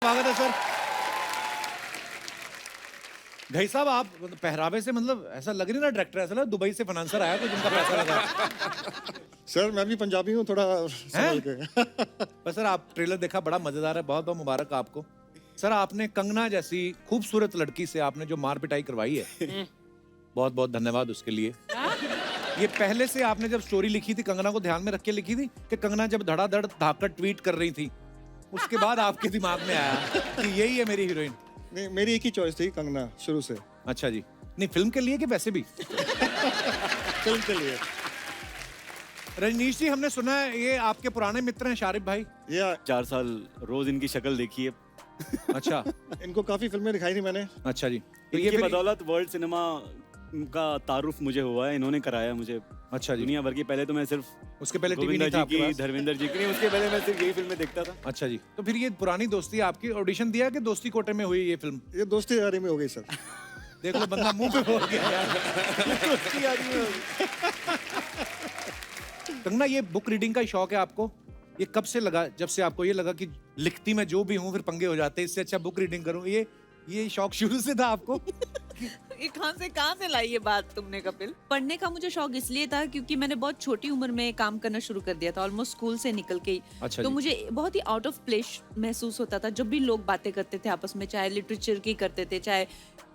Speaker 1: स्वागत है सर। भाई साहब आप पहरावे से मतलब ऐसा लग नहीं रहा डायरेक्टर, ऐसा लग दुबई से फाइनेंसर आया कोई जिनका पैसा लगा।
Speaker 8: सर मैं भी पंजाबी हूँ थोड़ा संभल के।
Speaker 1: बस सर आप ट्रेलर देखा, बड़ा मजेदार है, बहुत बहुत मुबारक आपको। सर आपने कंगना जैसी खूबसूरत लड़की से आपने जो मार पिटाई करवाई है, बहुत बहुत धन्यवाद उसके लिए। ये पहले से आपने जब स्टोरी लिखी थी कंगना को ध्यान में रख के लिखी थी कि कंगना जब धड़ाधड़ धाकड़ ट्वीट कर रही थी उसके बाद आपके दिमाग में आया कि यही है मेरी हीरोइन?
Speaker 8: नहीं मेरी एक ही चॉइस थी कंगना शुरू से।
Speaker 1: अच्छा जी, नहीं फिल्म के लिए कि वैसे भी?
Speaker 8: फिल्म के लिए।
Speaker 1: रजनीश जी हमने सुना है ये आपके पुराने मित्र हैं शारिफ भाई।
Speaker 8: ये
Speaker 5: 4 साल रोज इनकी शक्ल देखी है।
Speaker 1: अच्छा
Speaker 8: इनको काफी फिल्में दिखाई थी मैंने।
Speaker 1: अच्छा जी, तो
Speaker 5: इनकी
Speaker 1: ये फिर
Speaker 5: बदौलत वर्ल्ड सिनेमा का तारुफ मुझे हुआ है, इन्होंने कराया मुझे
Speaker 1: अच्छा जी,
Speaker 5: दुनिया भर की। पहले तो मैं सिर्फ
Speaker 1: उसके पहले टीवी
Speaker 5: गोविंदा
Speaker 1: नहीं था
Speaker 5: जी
Speaker 1: आपके
Speaker 5: की,
Speaker 1: पास?
Speaker 5: धर्मेंद्र जी की नहीं, उसके पहले मैं सिर्फ यही फिल्में देखता था।
Speaker 1: अच्छा जी, तो फिर ये पुरानी दोस्ती आपकी ऑडिशन दिया कि दोस्ती कोटे में हुई ये फिल्म?
Speaker 8: ये दोस्ती यारी में हो गई सर।
Speaker 1: देख लो बंदा मुंह पे बोल गया यार।
Speaker 5: दोस्ती यारी में हो गई।
Speaker 1: कंगना ये बुक रीडिंग का शौक है आपको? ये कब से लगा, जब से आपको ये लगा कि लिखती मैं जो भी हूँ फिर पंगे हो जाते हैं, इससे अच्छा बुक रीडिंग करूँ? ये शौक शुरू से था आपको?
Speaker 3: ये कहाँ से लाई ये बात तुमने कपिल? पढ़ने का मुझे शौक इसलिए था क्योंकि मैंने बहुत छोटी उम्र में काम करना शुरू कर दिया था, ऑलमोस्ट स्कूल से निकल के ही।
Speaker 1: अच्छा
Speaker 3: तो
Speaker 1: जी।
Speaker 3: मुझे बहुत ही आउट ऑफ प्लेस महसूस होता था जब भी लोग बातें करते थे आपस में, चाहे लिटरेचर की करते थे चाहे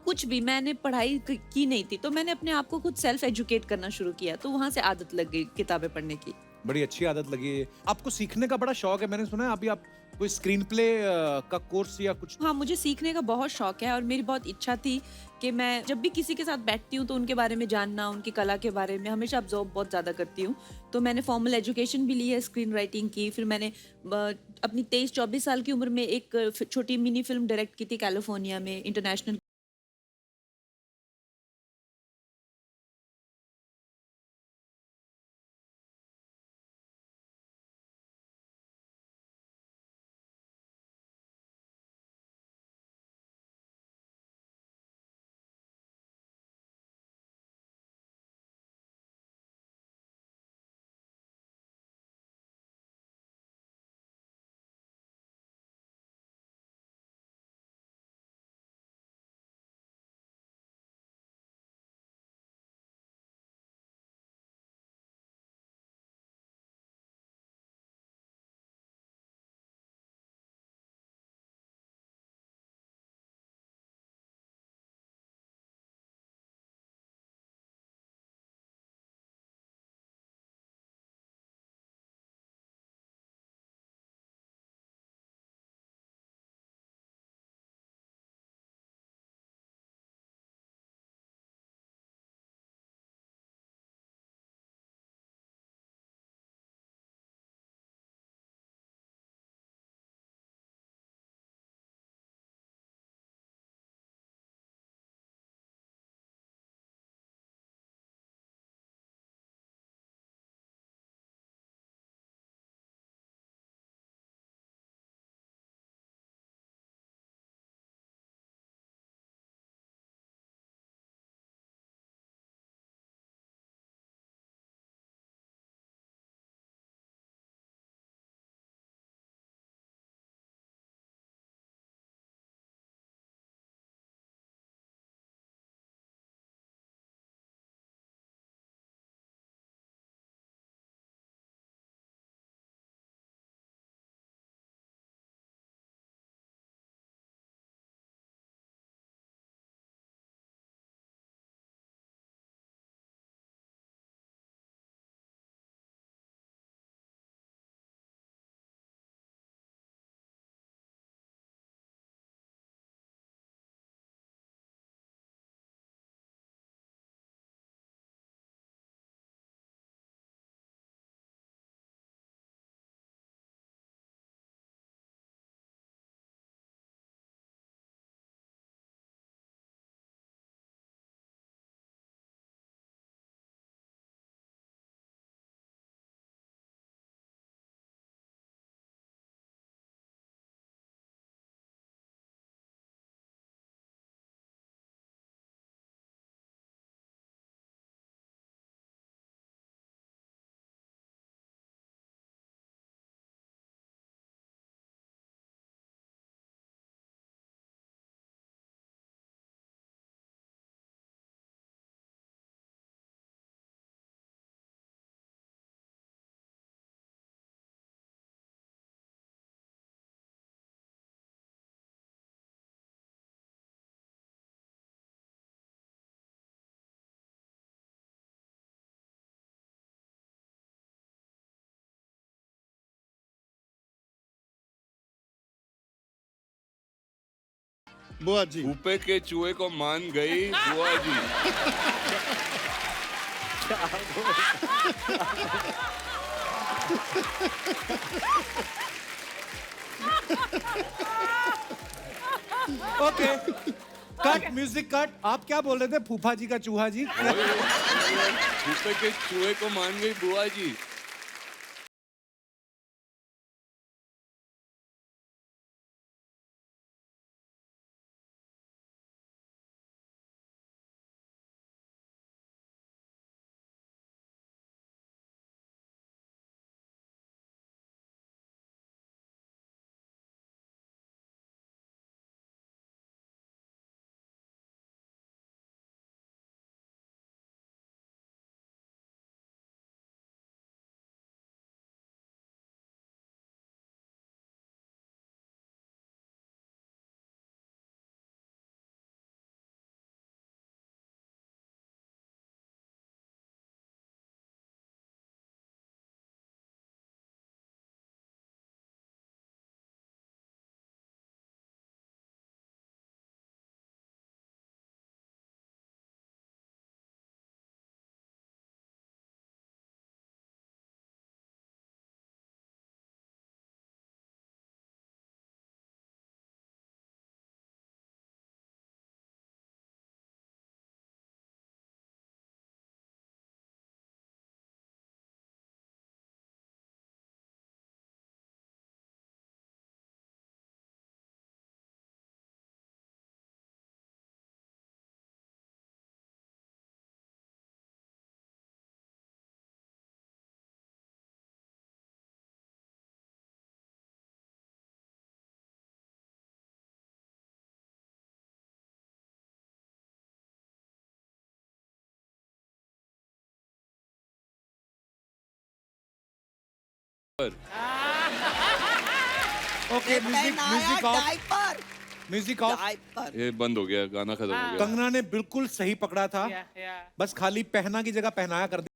Speaker 3: कुछ भी। मैंने पढ़ाई की नहीं थी तो मैंने अपने आप को खुद सेल्फ एजुकेट करना शुरू किया, तो वहां से आदत लग गई किताबें पढ़ने की।
Speaker 1: बड़ी अच्छी आदत लगी है। आपको सीखने का बड़ा शौक है, मैंने सुना है अभी आप कोई स्क्रीन प्ले का कोर्स या कुछ?
Speaker 3: हाँ, मुझे सीखने का बहुत शौक है और मेरी बहुत इच्छा थी कि मैं जब भी किसी के साथ बैठती हूँ तो उनके बारे में जानना, उनकी कला के बारे में हमेशा ऑब्जर्व बहुत ज़्यादा करती हूँ। तो मैंने फॉर्मल एजुकेशन भी ली है स्क्रीन राइटिंग की। फिर मैंने अपनी 23-24 साल की उम्र में एक छोटी मिनी फिल्म डायरेक्ट की थी कैलिफोर्निया में, इंटरनेशनल
Speaker 8: बुआ जी।
Speaker 4: भूपे के चूहे को मान गई बुआ जी।
Speaker 1: Okay, cut, music cut. आप क्या बोल रहे थे? फूफा जी का चूहा जी?
Speaker 4: भूपे के चूहे को मान गई बुआ जी।
Speaker 1: Okay, music off, music off.
Speaker 4: ये बंद हो गया, गाना खत्म हो गया।
Speaker 1: कंगना ने बिल्कुल सही पकड़ा था,
Speaker 2: या
Speaker 1: बस खाली पहना की जगह पहनाया कर दिया।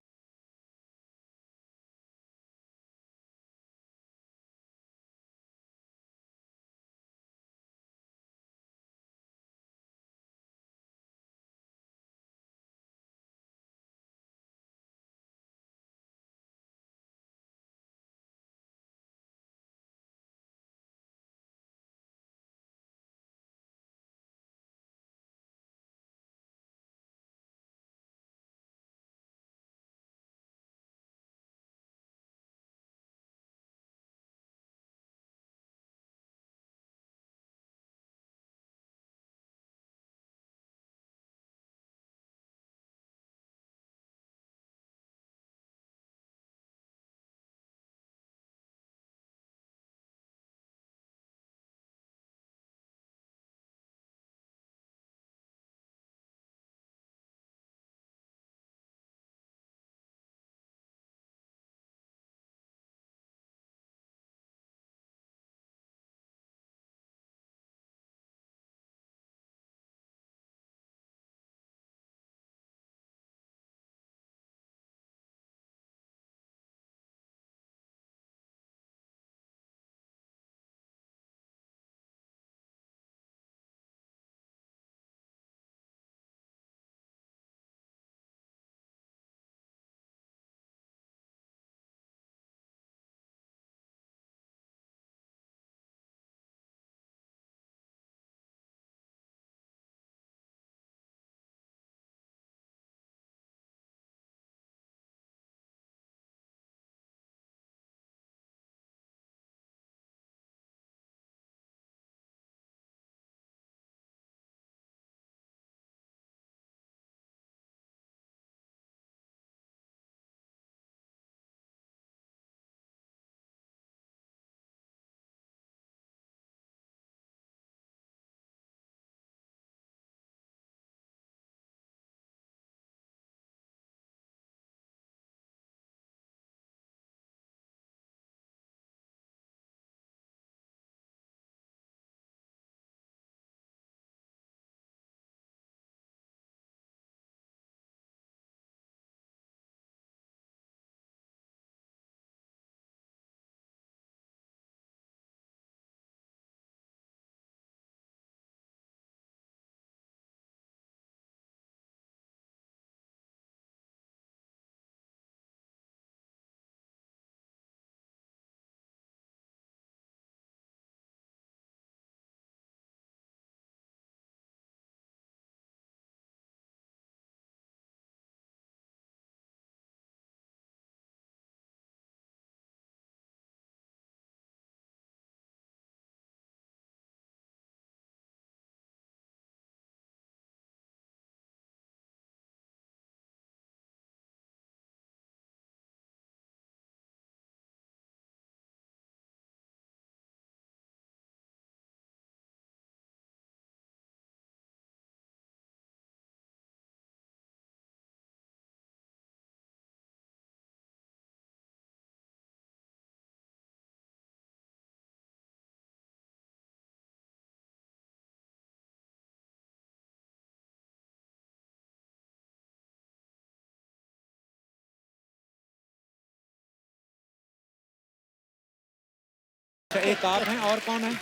Speaker 1: अच्छा एक आप हैं और कौन है?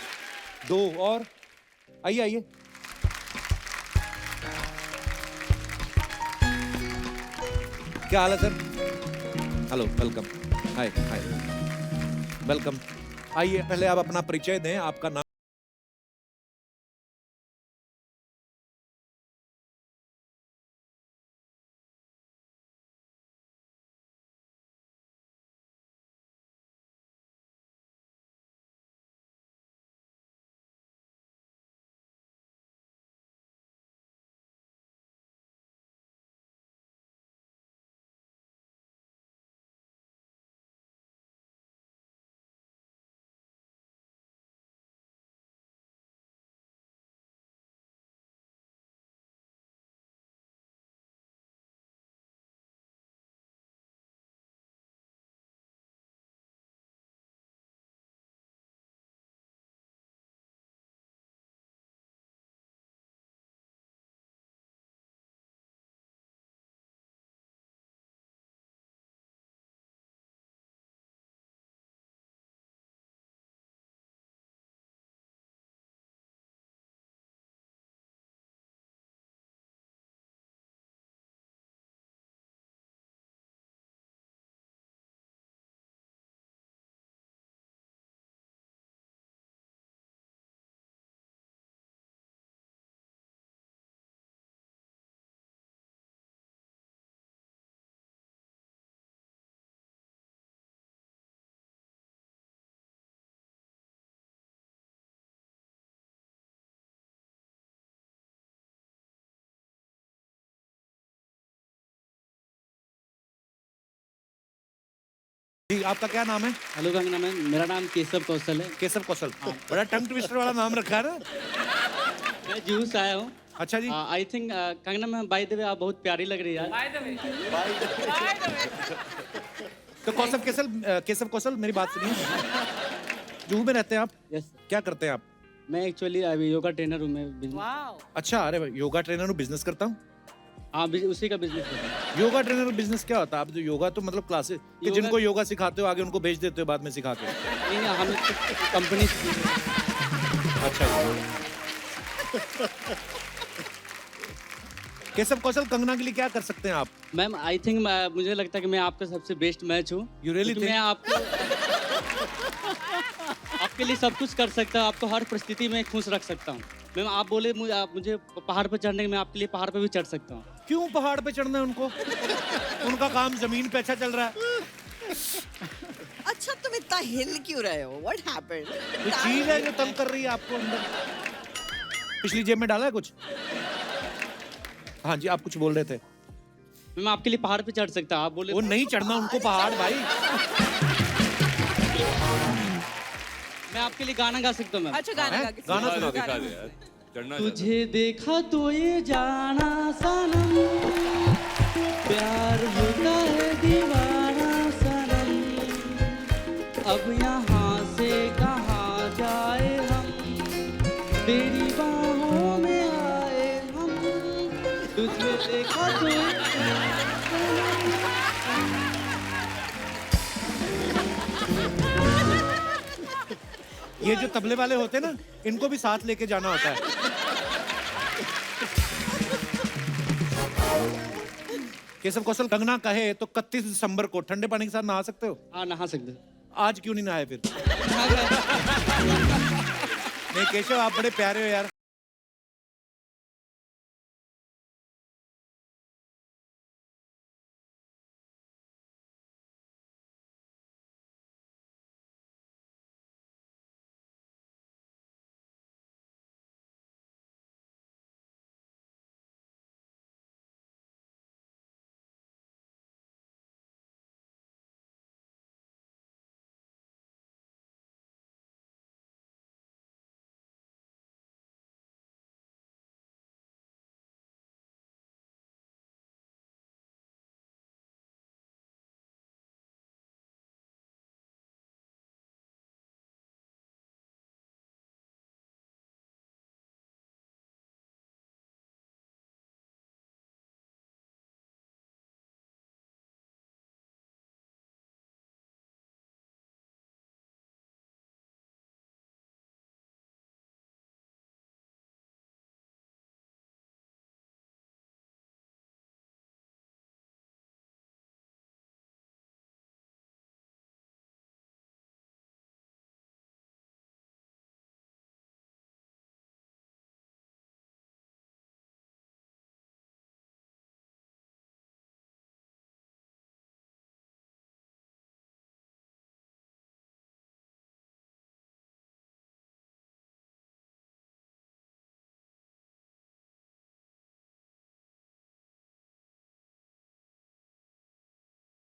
Speaker 1: दो और आइए आइए। क्या हाल है sir? Hello welcome. Hi hi welcome. आइए पहले आप अपना परिचय दें, आपका नाम। जी आपका क्या नाम है?
Speaker 9: हेलो कंगना मैम, मेरा नाम केशव कौशल है।
Speaker 1: केशव कौशल। बड़ा टंग ट्विस्टर वाला नाम रखा है ना।
Speaker 9: मैं जूहू से आया हूँ।
Speaker 1: अच्छा जी।
Speaker 9: I think Kangana ma'am, by the way आप बहुत प्यारी लग रही है आज।
Speaker 2: By the way, by the way.
Speaker 1: तो केशव कौशल मेरी बात सुनिए। जुहू में रहते हैं आप?
Speaker 9: यस।
Speaker 1: क्या करते हैं आप?
Speaker 9: मैं एक्चुअली अभी योगा ट्रेनर हूँ मैं business-
Speaker 2: वाओ।
Speaker 1: अच्छा अरे भाई, योगा ट्रेनर हूँ, बिजनेस करता हूँ।
Speaker 9: हाँ उसी का बिजनेस है।
Speaker 1: योगा ट्रेनर और बिजनेस क्या होता है? आप जो योगा तो मतलब क्लासेस कि
Speaker 9: योगा-
Speaker 1: जिनको योगा सिखाते हो आगे उनको भेज देते हो बाद में सिखा के।
Speaker 9: नहीं हम कंपनी।
Speaker 1: अच्छा केशव कौशल, कंगना के लिए क्या कर सकते हैं आप?
Speaker 9: मैम आई थिंक मुझे लगता है कि मैं आपका सबसे बेस्ट मैच हूँ।
Speaker 1: You really
Speaker 9: क्योंकि मैं आपको आपके लिए सब कुछ कर सकता हूँ, आपको हर परिस्थिति में खुश रख सकता हूँ। मैम आप बोले मुझे पहाड़ पर चढ़ने, मैं आपके लिए पहाड़ पर भी चढ़ सकता हूँ।
Speaker 1: क्यों पहाड़ पे चढ़ना है उनको? उनका काम जमीन पे अच्छा चल रहा है।
Speaker 10: अच्छा तुम इतना हिल क्यों रहे हो? What happened?
Speaker 1: कोई चीज है जो तंग कर रही है आपको अंदर? पिछली जेब में डाला है कुछ? हाँ जी आप कुछ बोल रहे थे।
Speaker 9: मैं आपके लिए पहाड़ पे चढ़ सकता हूँ, आप बोले।
Speaker 1: वो नहीं चढ़ना उनको पहाड़ भाई।
Speaker 9: मैं आपके लिए गाना गा सकता हूँ मैम।
Speaker 3: अच्छा गाना
Speaker 1: हैं?
Speaker 3: गा के
Speaker 1: गाना
Speaker 3: सुनाओ।
Speaker 1: सुना
Speaker 4: दिखा दे यार, चढ़ना
Speaker 9: तुझे देखा तो ये जाना सनम, प्यार होता है दीवाना सनम, अब यहाँ से कहाँ जाए हम, तेरी बाहों में आए हम, तुझे देखा तो ये
Speaker 1: ये जो तबले वाले होते हैं ना, इनको भी साथ लेके जाना होता है। केशव कौशल, कंगना कहे तो 31 दिसंबर को ठंडे पानी के साथ नहा सकते हो?
Speaker 9: हाँ नहा सकते।
Speaker 1: आज क्यों नहीं नहाए फिर? नहीं केशव आप बड़े प्यारे हो यार।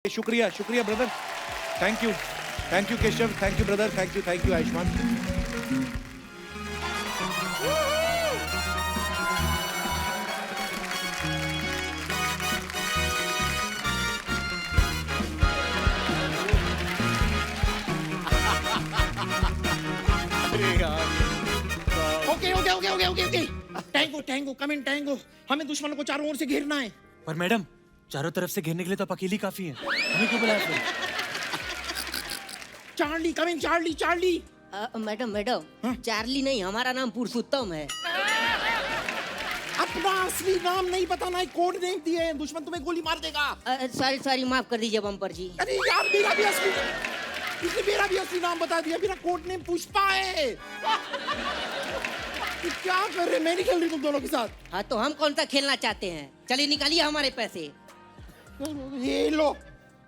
Speaker 1: शुक्रिया शुक्रिया brother, thank you Keshav, thank you brother, thank you Ayushman.
Speaker 11: Okay okay okay okay okay okay tango tango come in tango, हमें दुश्मनों को चारों ओर से घेरना है।
Speaker 12: पर मैडम चारों तरफ से घेरने के लिए तो आप अकेली काफी हैं, हमें क्यों बुलाया फिर?
Speaker 11: Charlie come in Charlie Charlie.
Speaker 13: Madam madam Charlie नहीं, हमारा नाम पुरुषोत्तम है।
Speaker 11: अपना असली नाम नहीं बताना है, कोड नेम दिए हैं, दुश्मन तुम्हें गोली मार देगा।
Speaker 13: सॉरी सॉरी माफ कर दीजिए बम्पर जी।
Speaker 11: अरे यार मेरा भी असली, इसने मेरा भी असली नाम बता दिया, मेरा कोड नेम पुष्पा है। क्या कर रहे, मैं नहीं खेल रही तुम दोनों के साथ।
Speaker 13: हाँ तो हम कौन सा खेलना चाहते हैं, चलिए निकालिए हमारे पैसे।
Speaker 11: ये लो,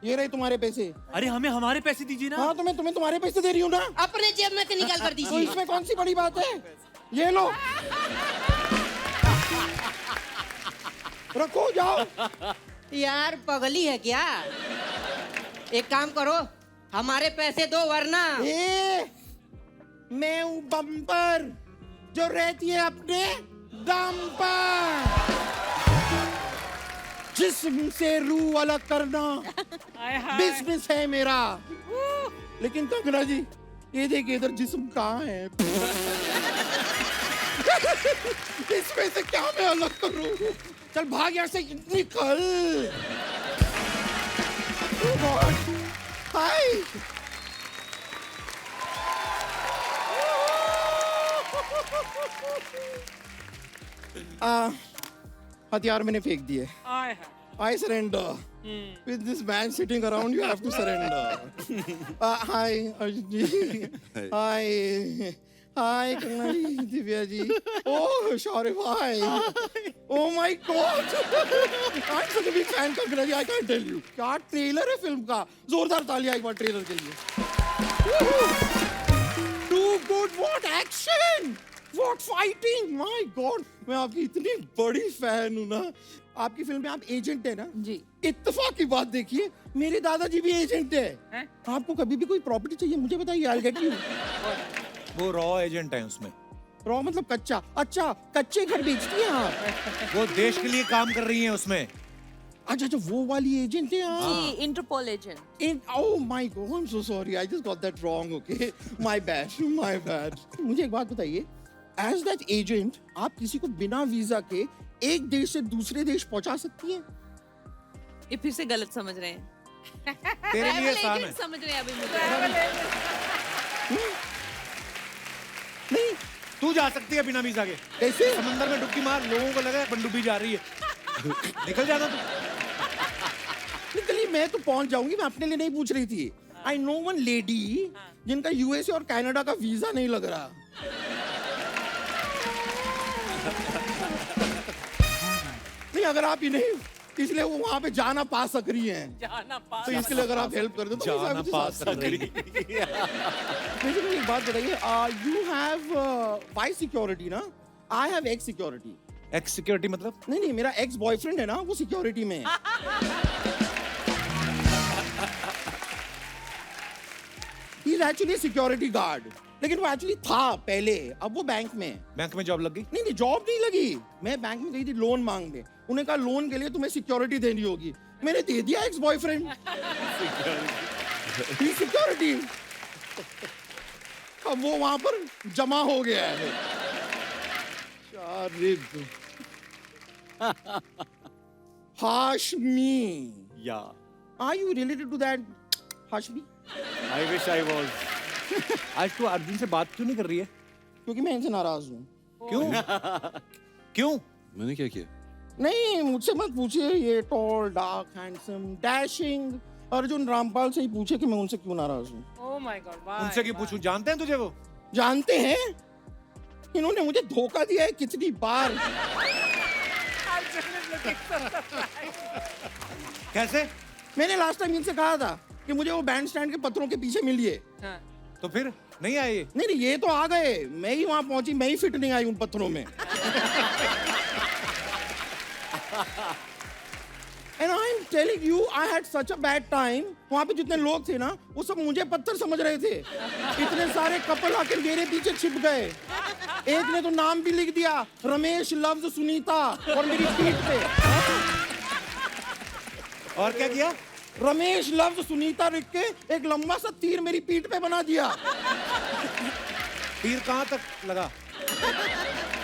Speaker 11: ये रहे तुम्हारे पैसे।
Speaker 12: अरे हमें हमारे पैसे दीजिए ना।
Speaker 11: हाँ तो मैं तुम्हें तुम्हारे पैसे दे रही हूँ ना।
Speaker 13: अपने जेब में से निकाल कर
Speaker 11: तो
Speaker 13: दीजिए।
Speaker 11: इसमें कौन सी बड़ी बात है, ये लो रखो जाओ।
Speaker 13: यार पगली है क्या, एक काम करो हमारे पैसे दो वरना।
Speaker 11: मैं हूँ बम्पर जो रहती है अपने दम पर, जिस्म से रूह अलग करना बिजनेस है मेरा। लेकिन कंगना जी ये देखिए इधर जिस्म कहाँ है। इसमें से क्या मैं अलग करूं, चल भाग यहाँ से निकल। हाय हथियार मैंने फेंक दिए। I surrender. With this man sitting around, you have to surrender. Hi, Arjun ji. Hi. Hi, Kanna ji, Divya ji. Oh, Shaurya bhai. Oh my God. I'm such a big fan, Kanna ji. I can't tell you. क्या trailer है film का, जोरदार तालियां एक बार trailer के लिए। Too good, what action! What fighting! My God, मैं आपकी इतनी बड़ी फैन हूँ ना। आपकी फिल्म में आप एजेंट है ना
Speaker 3: जी।
Speaker 11: इत्तेफाक की बात देखिए, मेरे दादाजी भी एजेंट है। आपको कभी भी कोई प्रॉपर्टी चाहिए मुझे बताइए, I'll get you।
Speaker 1: वो रॉ एजेंट है उसमें।
Speaker 11: रॉ मतलब कच्चा? अच्छा कच्चे घर बेचती हैं आप?
Speaker 1: वो देश के लिए काम कर रही हैं उसमें।
Speaker 11: अच्छा अच्छा वो वाली एजेंट है आप?
Speaker 3: जी, Interpol agent.
Speaker 11: Oh my God, I'm so sorry, I just got that wrong, okay? My bad। मुझे एक बात बताइए, एज दैट एजेंट आप किसी को बिना वीजा के एक देश से दूसरे देश पहुंचा सकती हैं?
Speaker 3: ये फिर से गलत समझ रहे हैं।
Speaker 1: तेरे लिए आसान है।
Speaker 3: समझ रहे हैं अभी मुझे।
Speaker 11: नहीं
Speaker 1: तू जा सकती है बिना वीजा के।
Speaker 11: कैसे?
Speaker 1: समंदर में डुबकी मार, लोगों को लगा पनडुब्बी जा रही है, निकल जाना तू।
Speaker 11: निकली, मैं तो पहुंच जाऊंगी, मैं अपने लिए नहीं पूछ रही थी। आई नो वन लेडी जिनका यूएसए और कनाडा का वीजा नहीं लग रहा। नहीं अगर आप इन्हें इसलिए वो वहां पे जाना पा सक रही हैं, तो इसके लिए अगर आप हेल्प कर दो तो
Speaker 1: जाना पा सक रही।
Speaker 11: मुझे एक बात बताइए, यू हैव वाई सिक्योरिटी ना, I have x security.
Speaker 1: X security मतलब?
Speaker 11: नहीं मेरा एक्स बॉयफ्रेंड है ना, वो सिक्योरिटी में है। He is actually security guard, लेकिन वो एक्चुअली था पहले, अब वो बैंक में।
Speaker 1: बैंक में जॉब लग गई?
Speaker 11: नहीं जॉब नहीं लगी, मैं बैंक में गई थी लोन मांगने, उन्हें कहा लोन के लिए तुम्हें सिक्योरिटी देनी होगी, मैंने दे दिया एक्स बॉयफ्रेंड सिक्योरिटी। अब वो वहां पर जमा हो गया है। Hashmi, are you related to that Hashmi?
Speaker 5: I wish I was.
Speaker 1: आज तू अर्जुन से बात क्यों नहीं कर रही है?
Speaker 11: क्योंकि मैं इनसे नाराज हूँ।
Speaker 1: क्यों?
Speaker 4: मैंने क्या किया?
Speaker 11: नहीं मुझसे मत पूछिए, ये tall dark handsome dashing Arjun Rampal से ही पूछे कि मैं उनसे क्यों नाराज हूँ।
Speaker 2: Oh my God, why?
Speaker 1: उनसे क्यों पूछूं? जानते हैं तुझे वो?
Speaker 11: जानते हैं, इन्होंने मुझे धोखा दिया है कितनी बार।
Speaker 1: कैसे?
Speaker 11: मैंने लास्ट टाइम इनसे कहा था कि मुझे वो बैंड स्टैंड के पत्थरों के पीछे मिलिए।
Speaker 1: तो फिर नहीं आए ये?
Speaker 11: नहीं ये तो आ गए, मैं ही वहां पहुंची, मैं ही फिट नहीं आई उन पत्थरों में। And I'm telling you, I had such a bad time. वहाँ पे जितने लोग थे ना, वो सब मुझे पत्थर समझ रहे थे. इतने सारे कपल आके मेरे पीछे छिप गए. एक ने तो नाम भी लिख दिया, रमेश लव्स सुनीता, और मेरी पीठ पे.
Speaker 1: और क्या किया?
Speaker 11: रमेश लव्स सुनीता लिख के एक लंबा सा तीर मेरी पीठ पे बना दिया.
Speaker 1: तीर कहाँ तक लगा?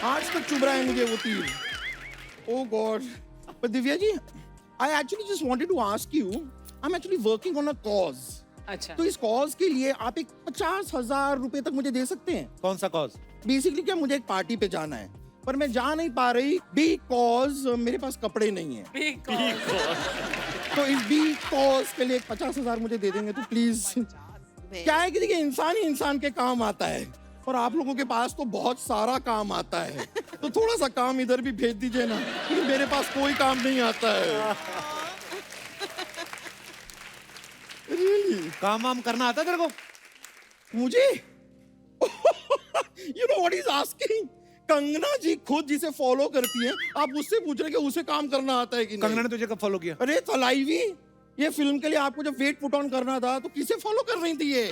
Speaker 11: आज तक चुभ रहा है मुझे वो तीर. Oh God. But Divya ji, I actually just wanted to ask you, I'm actually working on a cause.
Speaker 2: अच्छा.
Speaker 11: तो इस कॉज के लिए आप एक 50,000 रुपए तक मुझे दे सकते हैं?
Speaker 1: कौन सा कॉज?
Speaker 11: बेसिकली क्या, मुझे एक पार्टी पे जाना है, पर मैं जा नहीं पा रही बिकॉज मेरे पास कपड़े नहीं है. तो इस बी कॉज के लिए 50,000 मुझे दे देंगे तो प्लीज. क्या है कि देखिए, इंसान ही इंसान के काम आता है, और आप लोगों के पास तो बहुत सारा काम आता है, तो थोड़ा सा काम इधर भी भेज दीजिए ना, क्योंकि मेरे पास कोई काम नहीं आता है. Really?
Speaker 1: काम वाम करना आता है तेरे को?
Speaker 11: मुझे You know what he's asking? Kangana जी खुद जिसे फॉलो करती है, आप उससे पूछ रहे कि उसे काम करना आता है कि नहीं?
Speaker 1: कंगना ने तुझे कब फॉलो किया?
Speaker 11: अरे तलाईवी, ये फिल्म के लिए आपको जब वेट पुट ऑन करना था तो किसे फॉलो कर रही थी ये?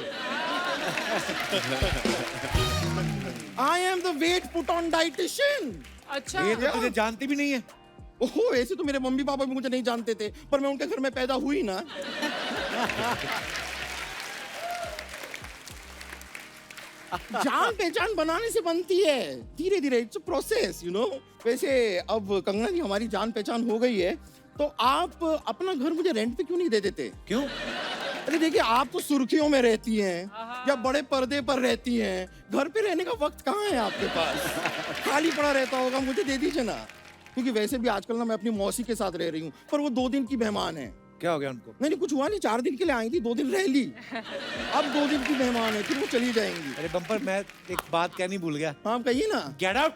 Speaker 11: I am the weight put on dietitian.
Speaker 2: अच्छा.
Speaker 1: ये तो तुझे जानती भी नहीं है.
Speaker 11: ओहो, ऐसे तो मेरे मम्मी पापा भी मुझे नहीं जानते थे, पर मैं उनके घर में पैदा हुई ना. जान पहचान बनाने से बनती है, धीरे धीरे. It's a process, you know. वैसे अब कंगना जी हमारी जान पहचान हो गई है, तो आप अपना घर मुझे रेंट पे क्यों नहीं दे देते?
Speaker 1: क्यों?
Speaker 11: अरे देखिए, आप तो सुर्खियों में रहती हैं या बड़े पर्दे पर रहती हैं, घर पे रहने का वक्त कहाँ है आपके पास? खाली पड़ा रहता होगा, मुझे दे दीजिए ना. क्योंकि वैसे भी आजकल ना मैं अपनी मौसी के साथ रह रही हूँ, पर वो 2 दिन की मेहमान है.
Speaker 1: क्या हो गया उनको?
Speaker 11: नहीं, कुछ हुआ नहीं, 4 दिन के लिए आई थी, 2 दिन रह ली. अब 2 दिन की मेहमान है, फिर वो चली जाएंगी.
Speaker 1: अरे बम्पर, मैं एक बात कहनी भूल गया.
Speaker 11: हाँ, कहिए ना.
Speaker 1: Get out.